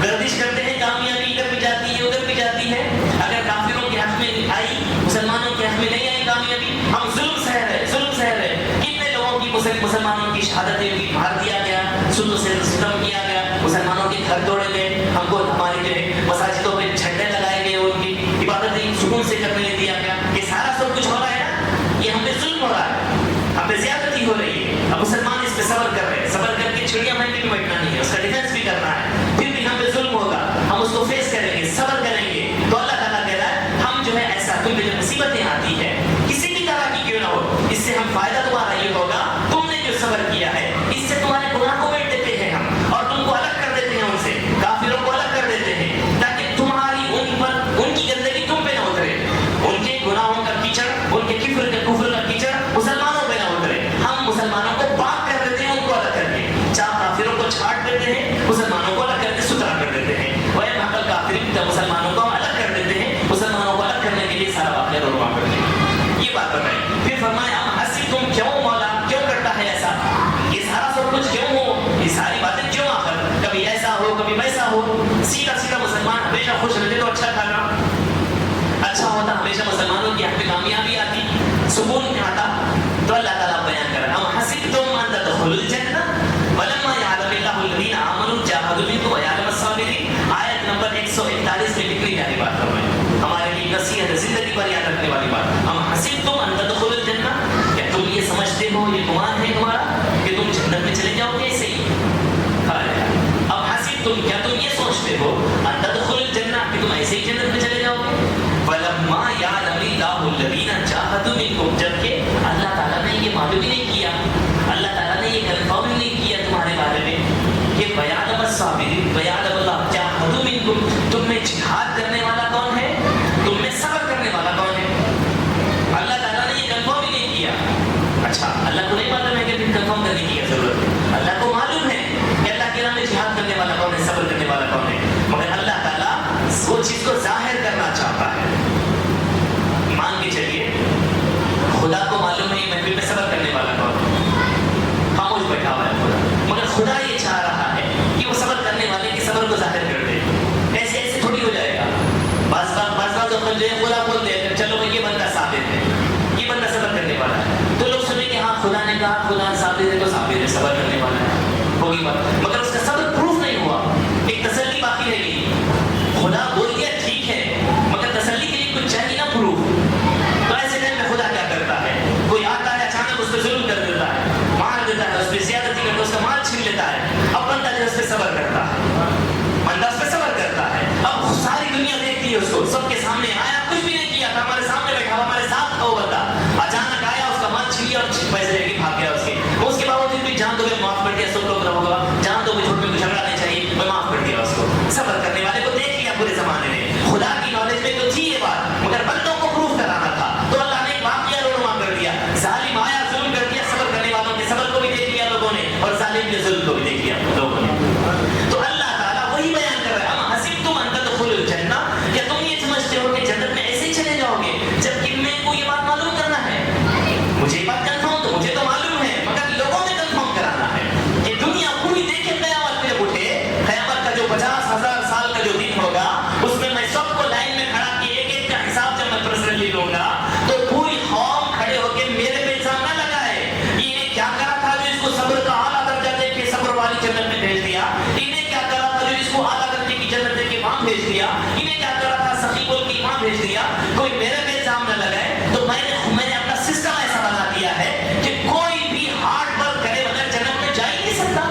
گردش کرتے ہیں, کامیابی ادھر بھی جاتی ہے ادھر بھی جاتی ہے. اگر کافروں کے حق میں آئی, مسلمانوں کے حق میں نہیں آئی کامیابی, ہم ظلم سہ رہے, ظلم سہ رہے. کتنے لوگوں کی مسلمانوں کی شہادتیں بھی مار دیا گیا, ستم کیا گیا, مسلمانوں کے گھر توڑے گئے, ہم کو ہمارے جو ہے مساجدوں پہ جھنڈے لگائے گئے, ان کی عبادتیں سکون سے کرنے نہیں دیا گیا. یہ سارا سب کچھ ہو رہا ہے نا, یہ ہم پہ ظلم ہو رہا ہے, ہم پہ زیادتی ہو رہی ہے. اب مسلمان اس پہ صبر کر رہے ہیں, صبر کر کے چڑیا مہنگی بھی بیٹھنا نہیں ہے, اس کا ڈیفینس بھی کرنا ہے. پھر بھی ہم پہ ظلم ہوگا, ہم اس کو فیس کریں گے, صبر کریں گے. تو اللہ تعالیٰ کہہ رہا ہے ہم جو ہے ایسا, کیونکہ جب مصیبتیں آتی ہیں کسی بھی طرح کی کیوں نہ ہو, اس سے ہم فائدہ تمہارا یہ ہوگا, تم نے جو صبر کیا ہے اس سے تمہارے گناہ کو میٹ دیتے ہیں ہم, اور تم کو الگ کر دیتے ہیں ان سے, کافروں کو الگ کر دیتے ہیں. خوش رہتے تو اچھا کھانا اچھا ہوتا, ہمیشہ مسلمانوں کی حق میں کامیابی آتی, سکون آتا. تو اللہ تعالیٰ بیان کر رہا ہے ام حسبتم ان تدخلوا الجنہ ولما يعلم الله الذين آمنوا جاهدوا منكم ويعلم الصابرين. آیت نمبر 141 میں کتنی پیاری بات کر رہے ہیں, ہمارے لیے نصیحت زندگی پر یاد رکھنے والی بات. ام حسبتم ان تدخلوا الجنہ, کیا تم یہ سمجھتے ہو, یہ گمان ہے تمہارا کہ تم جنت میں چلے جاؤ گے ایسے ہی؟ ام حسبتم, کیا تم یہ سوچتے ہو ان تدخلوا الجنہ کہ تم ایسے ہی جنت میں چلے جاؤ گے؟ ولما يعلم الله الذين جاهدوا منكم, جبکہ اللہ تعالیٰ نے یہ معلوم ہی نہیں کیا, اللہ تعالیٰ نے یہ کنفرم ہی نہیں کیا تمہارے بارے میں کہ وَيَعْلَمَ الصَّابِرِينَ وَيَعْلَمَ اللَّهُ جَاهَدُوا مِنكُمْ, تم میں جہاد کرنے والا کون ہے, تم میں صبر کرنے والا کون ہے؟ اللہ تعالیٰ نے یہ کنفرم ہی نہیں کیا. اچھا, اللہ کو نہیں معلوم ہے کہ پھر کنفرم کرنے کی کیا ضرورت ہے؟ اللہ کو معلوم ہے کہ اللہ کے نام میں جہاد کرنے والا کون ہے, صبر کرنے والا کون ہے, مگر اللہ تعالیٰ وہ چیز کو ظاہر کرنا چاہتا ہے. مان کے چلیے خدا کو معلوم ہے یہ محفل میں صبر کرنے والا کون ہے, خاموش بیٹھا ہوا ہے خدا, مگر خدا یہ چاہ رہا ہے کہ وہ صبر کرنے والے کے صبر کو ظاہر کر دے. ایسے ایسے تھوڑی ہو جائے گا. بعض جو ہے خدا بول دے چلو یہ بندہ ثابت ہے, یہ بندہ صبر کرنے والا ہے, تو لوگ سنیں کہ ہاں خدا نے کہا خدا ثابت ہے تو ثابت ہے, صبر کرنے والا ہے, ہوگی بات, مگر اس کا صبر پروف نہیں ہوا, ایک تسلی باقی رہ گئی. خدا بول دیا ٹھیک ہے, مگر تسلی کے لیے کچھ چاہیے نا پروف. تو ایسے ٹائم میں خدا کیا کرتا ہے, کوئی آتا ہے اچانک اس پہ ظلم کر دیتا ہے, مار دیتا ہے, اس پہ زیادتی کرتا ہے, اس کا مال چھین لیتا ہے. اب بندہ جو اس پہ صبر کرتا ہے, بندہ اس پہ صبر کرتا ہے. اب ساری دنیا دیکھتی ہے اس کو, سب کے سامنے آیا, کچھ بھی نہیں کیا تھا, ہمارے سامنے بیٹھا ہوا, ہمارے ساتھ تھا وہ بندہ, اچانک آیا, اس کا مال چھین لیا اور پیسے لے کے بھاگ گیا اس کے. اس کے باوجود بھی جان دو میں معاف کر دیا, سب لوگ رہو گا, جان دو مجھے میں جھگڑا نہیں چاہیے, میں معاف کر دیا اس کو. صبر کرنے والے کو دیکھ لیا پورے زمانے میں. خدا کی نالج میں تو تھی یہ بات, مگر بندوں کو پروف کرانا تھا, تو اللہ نے ایک واقعہ رونما کر دیا. ظالم آیا, ظلم کر دیا, صبر کرنے والوں کے صبر کو بھی دیکھ لیا لوگوں نے, اور ظالم کے ظلم کو بھی دیکھ لیا لوگوں نے. تو اللہ تعالیٰ وہی بیان کر رہا ہے ام حسبتم ان تدخلوا الجنہ, کیا تم یہ سمجھتے ہو کہ جنت میں ایسے ہی چلے جاؤ گے, جب کہ میں کو یہ بات معلوم کرنا ہے, مجھے یہ بات کنفرم تو مجھے تو معلوم ہے, مگر لوگوں میں کنفرم کرانا ہے کہ دنیا پوری دیکھے قیامت میں اٹھے, قیامت کا جو 50,000 سال کا جو دن ہوگا اس میں سب کو لائن میں کھڑا کیے, ایک ایک کا حساب جب میں پرسنلی لوں گا تو پوری قوم کھڑے ہو کے میرے پہ الزام نہ لگائے یہ کیا کرا تھا جو اس کو صبر کا اعلیٰ درجہ دے کے صبر والی جنت میں بھیج دیا, انہیں کیا کرا تھا جو اس کو اعلیٰ درجے کی جنت دے کے وہاں بھیج دیا, انہیں کیا کرا تھا سخی بول کے وہاں بھیج دیا. کوئی میرے پہ الزام نہ لگائے. تو میں نے اپنا سسٹم ایسا بنا دیا ہے کہ کوئی بھی ہارڈ ورک کرے بغیر جنت میں جا ہی نہیں سکتا.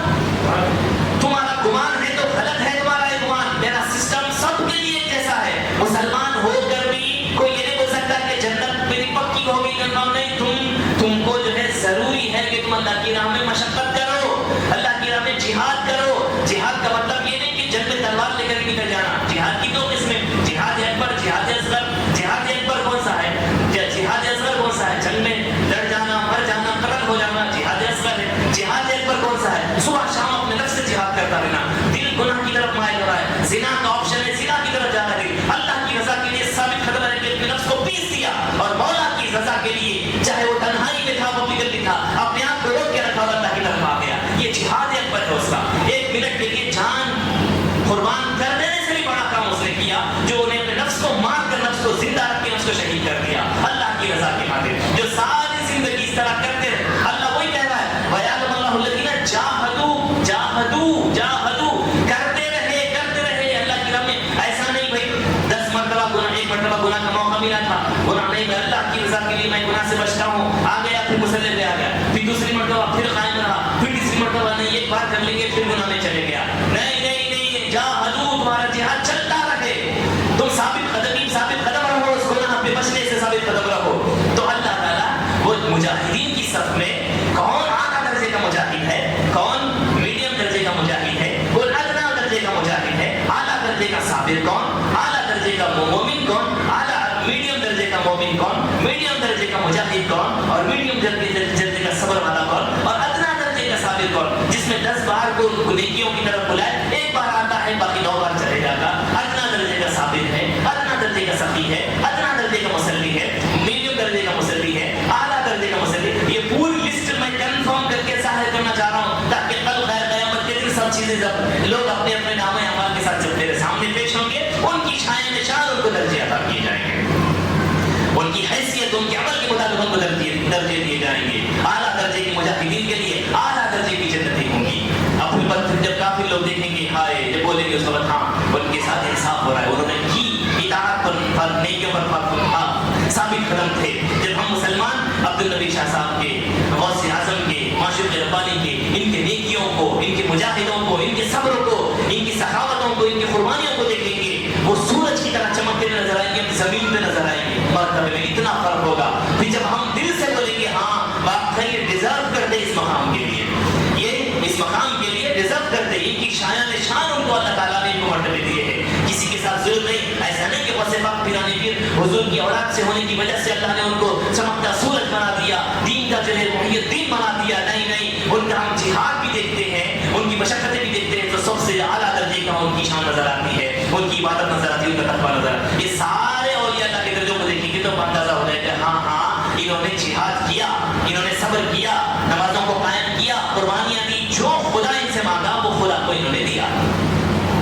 تمہارا گمان ہے تو غلط ہے, تمہارا یہ گمان, میرا سسٹم سب کے لیے جیسا ہے. مسلمان ہو کر بھی کوئی یہ نہیں بول سکتا کہ جنت میری پکی ہوگی, کنفرم نہیں. تم کو جو ہے ضروری ہے کہ تم اللہ کی راہ میں مشقت کرو, اللہ کی راہ میں جہاد کرو. جہاد کا مطلب یہ نہیں کہ جنگ میں تلوار لے کر نکل جانا. جہاد کی دو قسمیں, جہاد اکبر, جہاد اصغر. جہاد اکبر کون سا ہے, جہاد اصغر کون سا ہے, جنگ میں لڑ جانا, مر جانا, قتل ہو جانا, جہاد اصغر ہے. جہاد اکبر کون سا ہے, صبح شام اپنے نفس سے جہاد کرتا رہنا, دل گناہ کی طرف مائل ہو رہا ہے, زنا کا آپشن ہے, زنا کی طرف جانا ہے, اللہ کی رضا کے لیے ثابت قدم ہے کہ اپنے نفس کو پیس دیا, اور مولا کی رضا کے لیے چاہے وہ تنہائی میں تھا, وہ فکر بھی تھا, اپنے آپ کو روک کے رکھا اور اللہ کی طرف آ گیا. یہ جہاد اکبر ہے اس کا. ایک منٹ کے لیے جان قربان کر دینے سے بھی بڑا کام اس نے کیا, جو انہیں اپنے نفس کو مار کر نفس کو زندہ رکھ کے نفس کو شہید کر دیا اللہ کی رضا کی خاطر, جو ساری زندگی اس طرح کرتے رہے. اللہ وہی کہہ رہا ہے وَيَعْلَمَ اللَّهُ الَّذِينَ جَاهَدُوا جَاهَدُوا جَاهَدُوا, کرتے رہے اللہ کی راہ میں. ایسا نہیں بھائی 10 مرتبہ گناہ, 1 مرتبہ گناہ کا موقع ملا تھا, گناہ نہیں, میں اللہ کی رضا کے لیے میں گناہ سے بچتا ہوں, آ گیا, پھر مسلح پہ آ گیا, پھر دوسری مرتبہ پھر قائم رہا, پھر تیسری مرتبہ نہیں, ایک بار کر لیں گے پھر گناہ میں چلے گیا. نہیں, جاہدوا, تمہارا جہاد چلتا رہے, تم ثابت قدم رہو, اس گناہ پہ بچنے سے ثابت قدم رہو. تو اللہ تعالیٰ وہ مجاہدین کی صف میں کون اعلیٰ درجے کا مجاہد ہے, کون میڈیم درجے کا مجاہد ہے, کون ادنا درجے کا مجاہد ہے, اعلیٰ درجے کا صابر کون, اعلیٰ درجے کا مومن کون, میڈیم درجے کا مومن کون, میڈیم درجے کا مجاہد کون, اور میڈیم درجے کا صبر والا کون, اور ادنا درجے کا صابر کون, جس میں 10 بار کو نیکیوں کی طرف بلائے, ایک بار آتا ہے باقی 9 بار چلے جاتا. ادنا درجے کا صابر ہے, ادنا درجے کا سخی ہے, ادنا درجے کا مسلی ہے, میڈیم درجے کا مسلی ہے, اعلیٰ درجے کا مسلی. یہ پوری لسٹ میں کنفرم کر کے ظاہر کرنا چاہ رہا ہوں, تاکہ کل قیامت کے دن سب چیزیں جب لوگ اپنے اپنے نام اعمال کے ساتھ جب میرے سامنے پیش ہوں گے, ان کی درجے عطا کیے جائیں گے. ان کی حیثیت ان کے عمل کے مطابق ان کو درجے دیے جائیں گے. اعلیٰ درجے کے مجاہدین کے لیے اعلیٰ درجے کی جنتیں ہوں گی. اب پھر جب کافی لوگ دیکھیں گے ہائے جب بولیں گے اس وقت ہاں ان کے ساتھ انصاف ہو رہا ہے, انہوں نے کی اطاعت پر نیکیوں پر ثابت قدم تھے. جب ہم مسلمان عبدالنبی شاہ صاحب کے, غوث اعظم کے, معشوق ربانی کے ان کے نیکیوں کو, ان کے مجاہدوں کو, ان کے صبر کو, ان کی سخاوتوں کو, ان کی قربانیوں کو دیکھیں گے, وہ سورج کی طرح چمکتے ہوئے نظر آئیں گے, ہم زمین پہ نظر آئیں گے. مرتبے میں اتنا فرق ہوگا. پھر جب ہم دل سے بولیں گے ہاں واقعی یہ ڈیزرو کرتے اس مقام کے لیے, یہ اس مقام کے لیے ڈیزرو کرتے, ان کی شایان شان ان کو اللہ تعالیٰ نے ان کو مرتبے دیے ہیں. کسی کے ساتھ ظلم نہیں. ایسا نہیں کہ غوث پاک پیرانی پیر حضور کی اولاد سے ہونے کی وجہ سے اللہ نے ان کو چمکتا سورج بنا دیا, دین کا جو ہے محی الدین بنا دیا. نہیں نہیں, ان کا ہم جہاد بھی دیکھتے ہیں, ان کی مشقتیں بھی دیکھتے ہیں, تو سب سے اعلیٰ درجے کا ان کی شان نظر آتی ہے, ان کی عبادت نظر آتی ہے, ان کا تقویٰ نظر آتا ہے. یہ سارے اولیاء اللہ کے درجوں کو دیکھیں گے تو اندازہ ہو جائے کہ ہاں ہاں انہوں نے جہاد کیا, انہوں نے صبر کیا, نمازوں کو قائم کیا, قربانیاں دی. جو خدا ان سے مانگا وہ خدا کو انہوں نے دیا.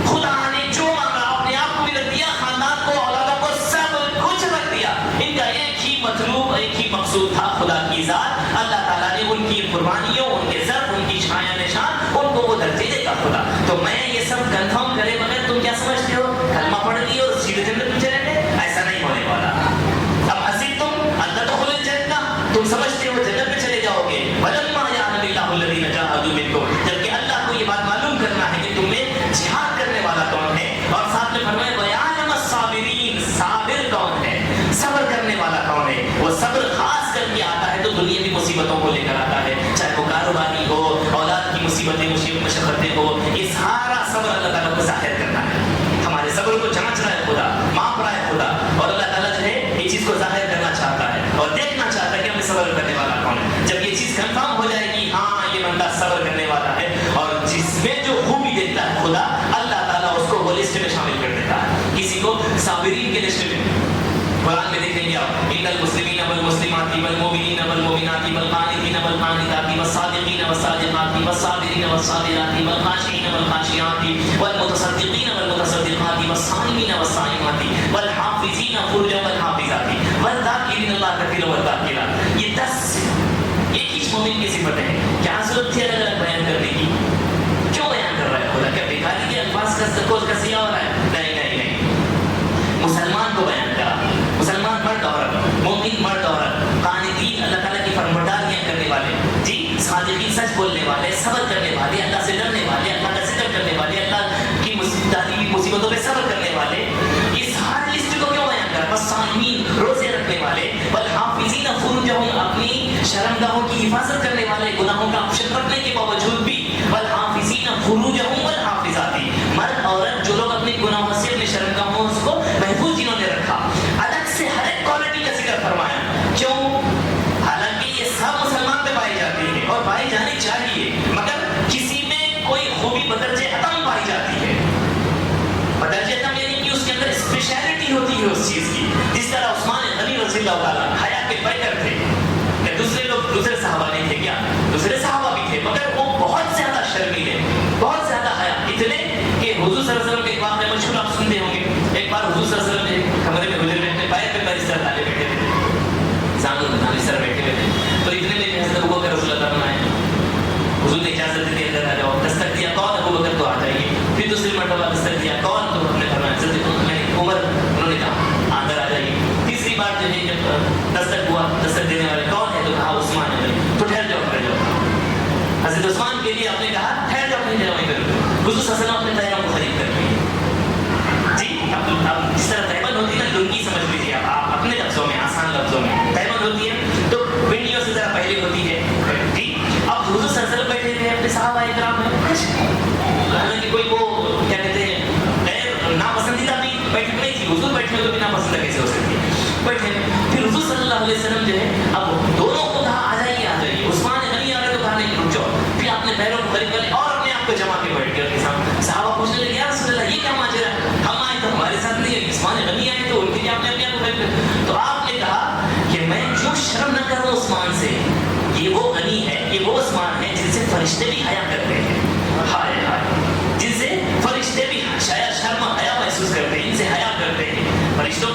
خدا نے جو مانگا اپنے آپ کو بھی رکھ دیا, خاندان کو, اولادوں کو, سب کچھ رکھ دیا. ان کا ایک ہی مطلوب, ایک ہی مقصود تھا, خدا کی ذات. اللہ تعالیٰ نے ان کی قربانیوں, ان کے ضرب, ان کی شایان نشان, ان کو وہ درجے دے گا خدا. تو میں یہ سب کنفرم کرے بغیر تم کیا سمجھتے ہو کلمہ پڑھ لیے اور سیدھے جنت میں چلے گئے؟ ایسا نہیں ہونے والا. اب حسیب تم اللہ تو خلل جنہ, تم سمجھتے ہو جنت میں چلے جاؤ گے. ولما یعلم اللہ الذین جاہدوا منکم, جبکہ اللہ کو یہ بات معلوم کرنا ہے کہ تم میں جہاد کرنے والا کون ہے. اور ساتھ میں فرمایا ویعلم الصابرین, صابر کون ہے, صبر کرنے والا کون ہے. وہ صبر خاص کر کے آتا ہے تو دنیاوی مصیبتوں کو لے کر آتا ہے, چاہے وہ کاروباری ہو, اولاد کی مصیبتیں, مشقتیں ہو. یہ سارا صبر اللہ تعالیٰ کو ظاہر کرنا ہے. ہمارے صبر کو جانچ رہا ہے خدا, ماپ رہا ہے خدا, اور اللہ تعالیٰ جو ہے یہ چیز کو ظاہر کرنا چاہتا ہے اور دیکھنا چاہتا ہے کہ ہمیں صبر کرنے والا کون ہے. جب یہ چیز کنفرم ہو جائے گی ہاں یہ بندہ صبر کرنے والا ہے, اور جس میں جو خوبی دیتا ہے خدا, اللہ تعالیٰ اس کو وہ لسٹ میں شامل کر دیتا ہے, کسی کو صابرین کے لسٹ میں. قرآن میں دیکھیں گے آپ, ان المسلمین والمسلمات والمؤمنین والمؤمنات والقانتین والقانتات والصادقین والصادقات والصابرین والصابرات والخاشعین والخاشعات والمتصدقین والمتصدقات والصائمین والصائمات والحافظین فروجهم والحافظات والذاکرین اللہ کثیرا والذاکرات. یہ 10 ایک ہی مومن کی صفت ہے. کیا ضرورت تھی الگ الگ بیان کرنے کی؟ کیوں بیان کر رہا ہے خدا؟ کیا بیکاری کے الفاظ کا سیاہ ہو رہا ہے؟ نہیں نہیں نہیں, مسلمان کو بیان کرا. مسلمان مرد عورت, مومن مرد عورت, قانتین اللہ تعالیٰ کی فرمانبرداریاں کرنے والے, جی صادقین سچ بولنے والے, صبر کرنے والے, اللہ سے ڈرنے والے, اللہ کا ذکر کرنے والے, اللہ کی تعلیمی مصیبتوں پہ صبر کرنے والے. اس ہر لسٹ کو کیوں بیان کرا؟ بس صائمین, روزے رکھنے والے, والحافظین فروجهم, اپنی شرمگاہوں کی حفاظت کرنے والے, گناہوں کا آپشن رکھنے کے باوجود بھی, والحافظین فروجهم والحافظات, مرد عورت جو لوگ اپنے گناہوں سے, اپنے شرمگاہوں کو محفوظ جنہوں نے رکھا. الگ سے ہر ایک کوالٹی کا ذکر فرمایا. کیوں؟ حالانکہ یہ سب مسلمان پہ پائی جاتی ہے اور پائی جانی چاہیے, مگر کسی میں کوئی خوبی بدرجہ اتم پائی جاتی ہے. بدرجہ اتم یعنی کہ اس کے اندر اسپیشلٹی ہوتی ہے اس چیز کی. جس طرح عثمان غنی رضی اللہ تعالیٰ حیا کے پیکر تھے, کہ دوسرے لوگ, دوسرے صحابہ نہیں تھے کیا, دوسرے صحابہ بھی تھے, مگر وہ بہت زیادہ شرمیلے, بہت زیادہ حیا, اتنے کہ حضور صلی اللہ علیہ وسلم کے ایک واقعہ مشہور آپ سنتے ہوں گے. ایک بار حضور صلی اللہ علیہ وسلم نے کمرے میں حجرے میں اپنے پیر پہ اس طرح ڈالے بیٹھے تھے, اس طرح بیٹھے ہوئے تھے. تو اتنے میں حضرت ابو بکر رسول اللہ فرمائے, حضور نے اجازت دی اندر آ جاؤ. دستک دیا, کون ابو بکر؟ تو آ جائیے. پھر دوسری مرتبہ دستک دیا, کون؟ تو ہم نے فرمایا عمر. انہوں نے کہا اندر آ جائیے. تیسری بار جو ہے جب دستک ہوا, دستک دینے والے کون ہے؟ تو کہا عثمان ہے. تو ٹھہر جاؤ, ٹھہر جاؤ. حضرت عثمان کے لیے آپ نے کہا ٹھہر جاؤ, اپنی جگہ وہیں پر. حضور صلی اللہ علیہ وسلم اپنے پیروں کو خرید کر لیے. جی اب جس طرح تہبند ہوتی ہے نا, لنگی سمجھ لیجیے آپ اپنے لفظوں میں, آسان لفظوں میں. تہبند ہوتی ہے تو پنڈلیوں سے ذرا پہلے ہوتی ہے, جی. اب حضور صلی اللہ علیہ وسلم بیٹھے تھے, اپنے صحابہ اکرام ہیں, حالانکہ کوئی وہ کیا کہتے ہیں غیر ناپسندیدہ بھی بیٹھک نہیں تھی. حضور بیٹھے تو بھی ناپسندیدہ کیسے ہو سکتی ہے؟ بیٹھے. پھر حضور صلی اللہ علیہ وسلم جو ہے اب دونوں کو کہا آ جائیے, آ جائیے. عثمان غنی آ رہے تو کہا نہیں رک جاؤ. پھر آپ نے پیروں کو خرید کر لیا اور اپنے آپ کو جما کے بیٹھ گئے. صحابہ پوچھنے لگے یا رسول اللہ یہ کیا ماجرا ہے, ہم آئے تو ہمارے ساتھ نہیں ہے, عثمان غنی آئے تو ان کے لیے آپ نے اپنے آپ کو خرید کر. تو آپ نے کہا کہ میں جو شرم نہ کروں عثمان سے, یہ وہ غنی ہے, یہ وہ عثمان ہے جن سے فرشتے بھی حیا کرتے ہیں. ہائے ہائے, جن سے فرشتے بھی شاید شرم حیا محسوس کرتے ہیں, ان سے حیا کرتے ہیں. فرشتوں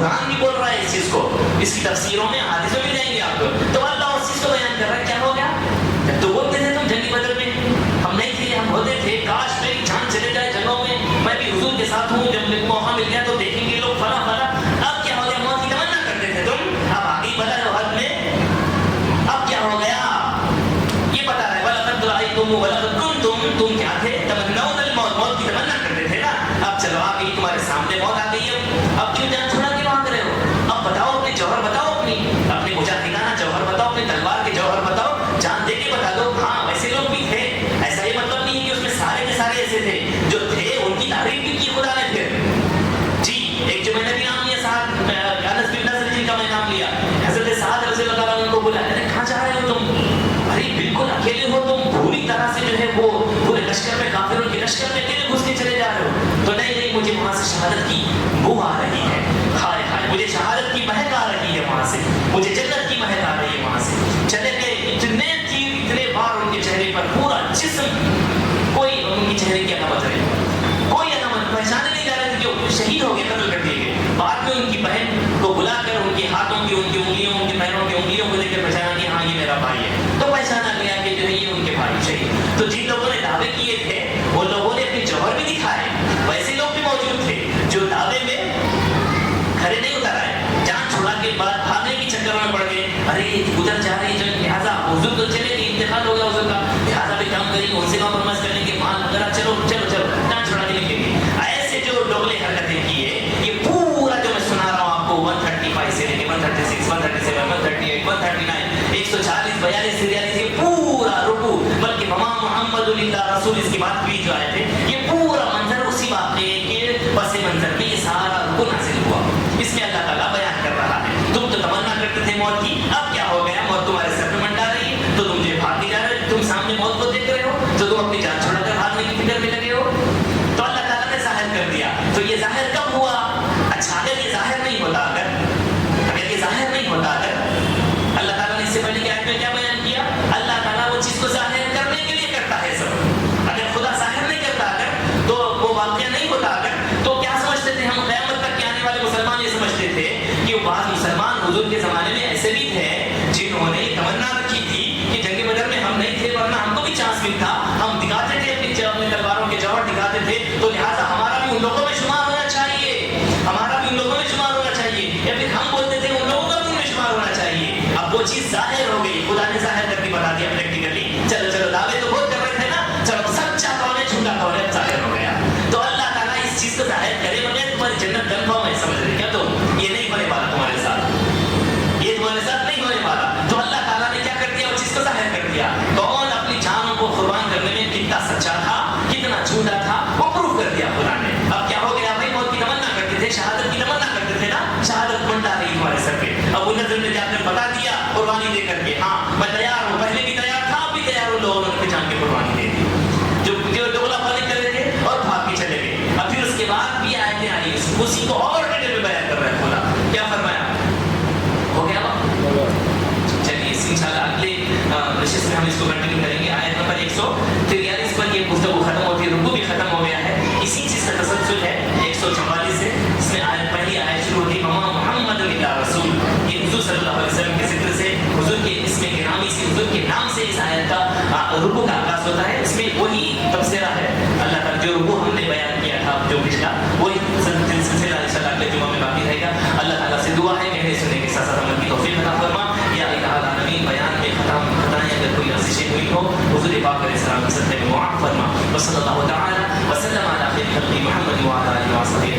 قرآن بھی بول رہا ہے اس چیز کو، اس کی تفسیروں میں حدیثوں میں جائیں گے آپ کو. تو اللہ اس چیز کو بیان کر رہا ہے. کیا ہو گیا؟ جب تو بولتے تھے تم جنگی بدر میں ہم نہیں تھے، ہم ہوتے تھے، کاش میری جان چلے جائے جنگوں میں، میں بھی حضور کے ساتھ ہوں، جب موقع مل گیا تو دیکھیں گے لوگ فلاں فلاں. اب کیا ہو گیا؟ موت کی تمنا کرتے تھے تم، اب آگے بڑھا جو حد میں. اب کیا ہو گیا؟ یہ بتا رہا ہے وَلَقَدْ رَأَيْتُمُ وَلَقَدْ كُنْتُمْ، تم کیا تھے؟ تمنون الموت، موت کی تمنا کرتے تھے نا. اب چلو آ گئی تمہارے سامنے موت آ گئی. اب کیوں جان چھوڑا کے بھاگ رہے ہو؟ اب بتاؤ اپنے جوہر بتاؤ، اپنے مجاہدانہ جوہر بتاؤ، اپنے تلوار کے جوہر بتاؤ، جان دے کے بتا دو. ہاں ویسے لوگ بھی تھے، ایسا یہ مطلب نہیں ہے کہ اس میں سارے کے سارے ایسے تھے. جو تھے ان کی تعریف بھی کی خدا نے. پھر جی ایک جو میں نے بھی نام لیا سعد انس بن نصر جی کا میں نام لیا، حضرت سعد رضی اللہ عنہ کو بولا ارے کہاں جا رہے ہو تم؟ ارے بالکل اکیلے ہو تم، پوری طرح سے جو ہے وہ پورے لشکر میں کافروں کے لشکر میں اکیلے گھس کے چلے جا رہے ہو. تو نہیں مجھے وہاں سے شہادت کی بو آ رہی ہے. ہائے ہائے مجھے شہادت کی مہک آ رہی ہے وہاں سے، مجھے جنت کی مہک آ رہی ہے وہاں سے. چلے گئے، اتنے تیر اتنے بار ان کے چہرے پر، پورا جسم، کوئی ان کے چہرے کی علامت ہے، کوئی علامت پہچانے نہیں جا رہے تھے کہ شہید ہو گئے، قتل کر دیے گئے. بعد میں ان کی بہن کو بلا کر ان کے ہاتھوں کی، ان کی انگلیوں، ان کے پیروں کی انگلیوں کو دیکھ کر پہچانا کہ ہاں یہ میرا بھائی ہے. تو پہچانا گیا کہ جو ہے یہ ان کے بھائی شہید. تو جن لوگوں نے دعوے کیے تھے وہ لوگوں نے اپنے جوہر بھی دکھائے. ویسے لوگ بھی موجود تھے جو دعوے میں کھڑے نہیں اتر آئے، جان چھوڑا کے بعد بھاگنے کے چکر میں پڑ گئے. ارے ادھر جا رہی جنگ، لہٰذا حضور تو چلے گئے، انتقال ہو گیا حضور کا، لہٰذا بھی کام کریں گے، ان سے کمپرومائز کریں گے، مال وغیرہ چلو چلو چلو جان چھوڑا کے نکلیں گے. ایسے جو ڈوگلے حرکتیں کیے، یہ پورا جو میں سنا رہا ہوں آپ کو 135 سے لے کے 136 137 138 139 140 42 43 یہ پورا رکوع، بلکہ وما محمد الا رسول اس کی بات بھی جو آئے تھے، یہ پورا منظر اسی واقعے کے پس منظر میں یہ سارا رکوع نازل ہوا. اس میں اللہ تعالیٰ بیان کر رہا ہے تم تو تمنا کرتے تھے موت کی، اب کیا ہو گیا؟ موت تمہارے سر پہ منڈا رہی ہے تو تم جو بھاگے جا رہے ہو، تم سامنے موت کو دیکھ رہے ہو تو تم اپنی جان چھوڑا کر بھاگنے کی فکر میں لگے ہو. تو اللہ تعالیٰ نے ظاہر کر دیا. تو یہ ظاہر کب ہوا؟ اچھا اگر یہ ظاہر نہیں ہوتا، اگر یہ ظاہر نہیں ہوتا، اگر اللہ تعالیٰ نے اس سے پہلے کی آیت میں کیا بیان کیا؟ اللہ تعالیٰ وہ چیز کو ظاہر کرنے کے لیے کرتا ہے سب. اگر خدا ظاہر نہیں کرتا اگر تو وہ واقعہ نہیں ہوتا اگر، تو کیا سمجھتے تھے ہم؟ قیامت تک کے آنے والے مسلمان یہ سمجھتے تھے کہ بعض مسلمان حضور کے زمانے میں ایسے بھی تھے جنہوں نے تمنا رکھی تھی کہ جنگ بدر میں ہم نہیں تھے ورنہ ہم کو بھی چانس ملتا، ہم دکھاتے تھے اپنی تلواروں کے جوہر دکھاتے تھے، تو لہٰذا ہمارا بھی ان لوگوں میں شمار ہونا چاہیے، ہمارا بھی ان لوگوں میں شمار ہونا چاہیے، یا پھر ہم بولتے تھے ان لوگوں کا بھی ان میں شمار ہونا چاہیے. اب وہ چیز ظاہر ہو گئی، خدا نے ظاہر کر کے بتا دیا پریکٹیکلی. چلو چلو دعوے تو بہت کر رہے تھے نا، چلو سچا کون ہے جھوٹا کون ہے ظاہر ہو گیا. تو اللہ تعالیٰ اس چیز کو ظاہر کرے بغیر تمہاری جنت کنفرم ہے. سمجھ رہے کیا؟ تو یہ نہیں ہونے والا تمہارے ساتھ، یہ تمہارے ساتھ نہیں ہونے والا. تو اللہ تعالیٰ نے کیا کر دیا؟ اس چیز کو ظاہر کر دیا. کون اپنی جانوں کو قربان کرنے میں کتنا سچا تھا، کتنا جھوٹا تھا، وہ پروف کر دیا خدا نے. اب کیا ہو گیا بھائی؟ موت کی تمنا کرتے تھے، شہادت کی تمنا کرتے تھے نا، شہادت منڈا رہی تمہارے سر پہ. اب وہ نظر میں جا کر بتا دیا قربانی دے کر کے، ہاں میں تیار ہوں، پہلے بھی تیار تھا اب بھی تیار ہوں. لوگوں نے جان کے قربانی دے دی، جو ڈولا پانی کر رہے تھے اور بھاگ کے چلے گئے. اب پھر اس کے بعد بھی آیتیں آئی، اسی کو اور ڈیٹیل میں بیان کر رہا ہے خدا. کیا فرمایا؟ ہو گیا وقت؟ چلیے انشاءاللہ اگلے نشست میں ہم اس کو کنٹینیو کریں گے. آیت نمبر 143 پر یہ گفتگو ختم ہوتی ہے، رکوع بھی ختم ہو گیا ہے. اسی چیز کا تسلسل ہے 144 سے، اس میں آیت پہلی آیت شروع ہوتی ہے وما محمد الا رسول. یہ حضور صلی اللہ علیہ وسلم کے ذکر سے، حضور کے اسم گرامی سے، حضور کے نام سے اس آیت کا رکوع کا آغاز ہوتا ہے. اس میں وہی تبصرہ ہے اللہ تعالیٰ، جو رکوع ہم نے بیان کیا تھا جو پچھلا، وہی سلسلہ انشاءاللہ اگلے جمعہ میں باقی رہے گا. اللہ تعالیٰ سے دعا ہے کہنے سننے کے ساتھ ساتھ عمل کی توفیق عطا فرما. یا الہ العالمین بیان میں خطائیں اگر کوئی لفظیں ہوئی ہو حضور پاک علیہ السلام کے صدقے میں معاف فرما. وصلی اللہ تعالی وسلم علی خیر خلق محمد وعلی آلہ وصحبہ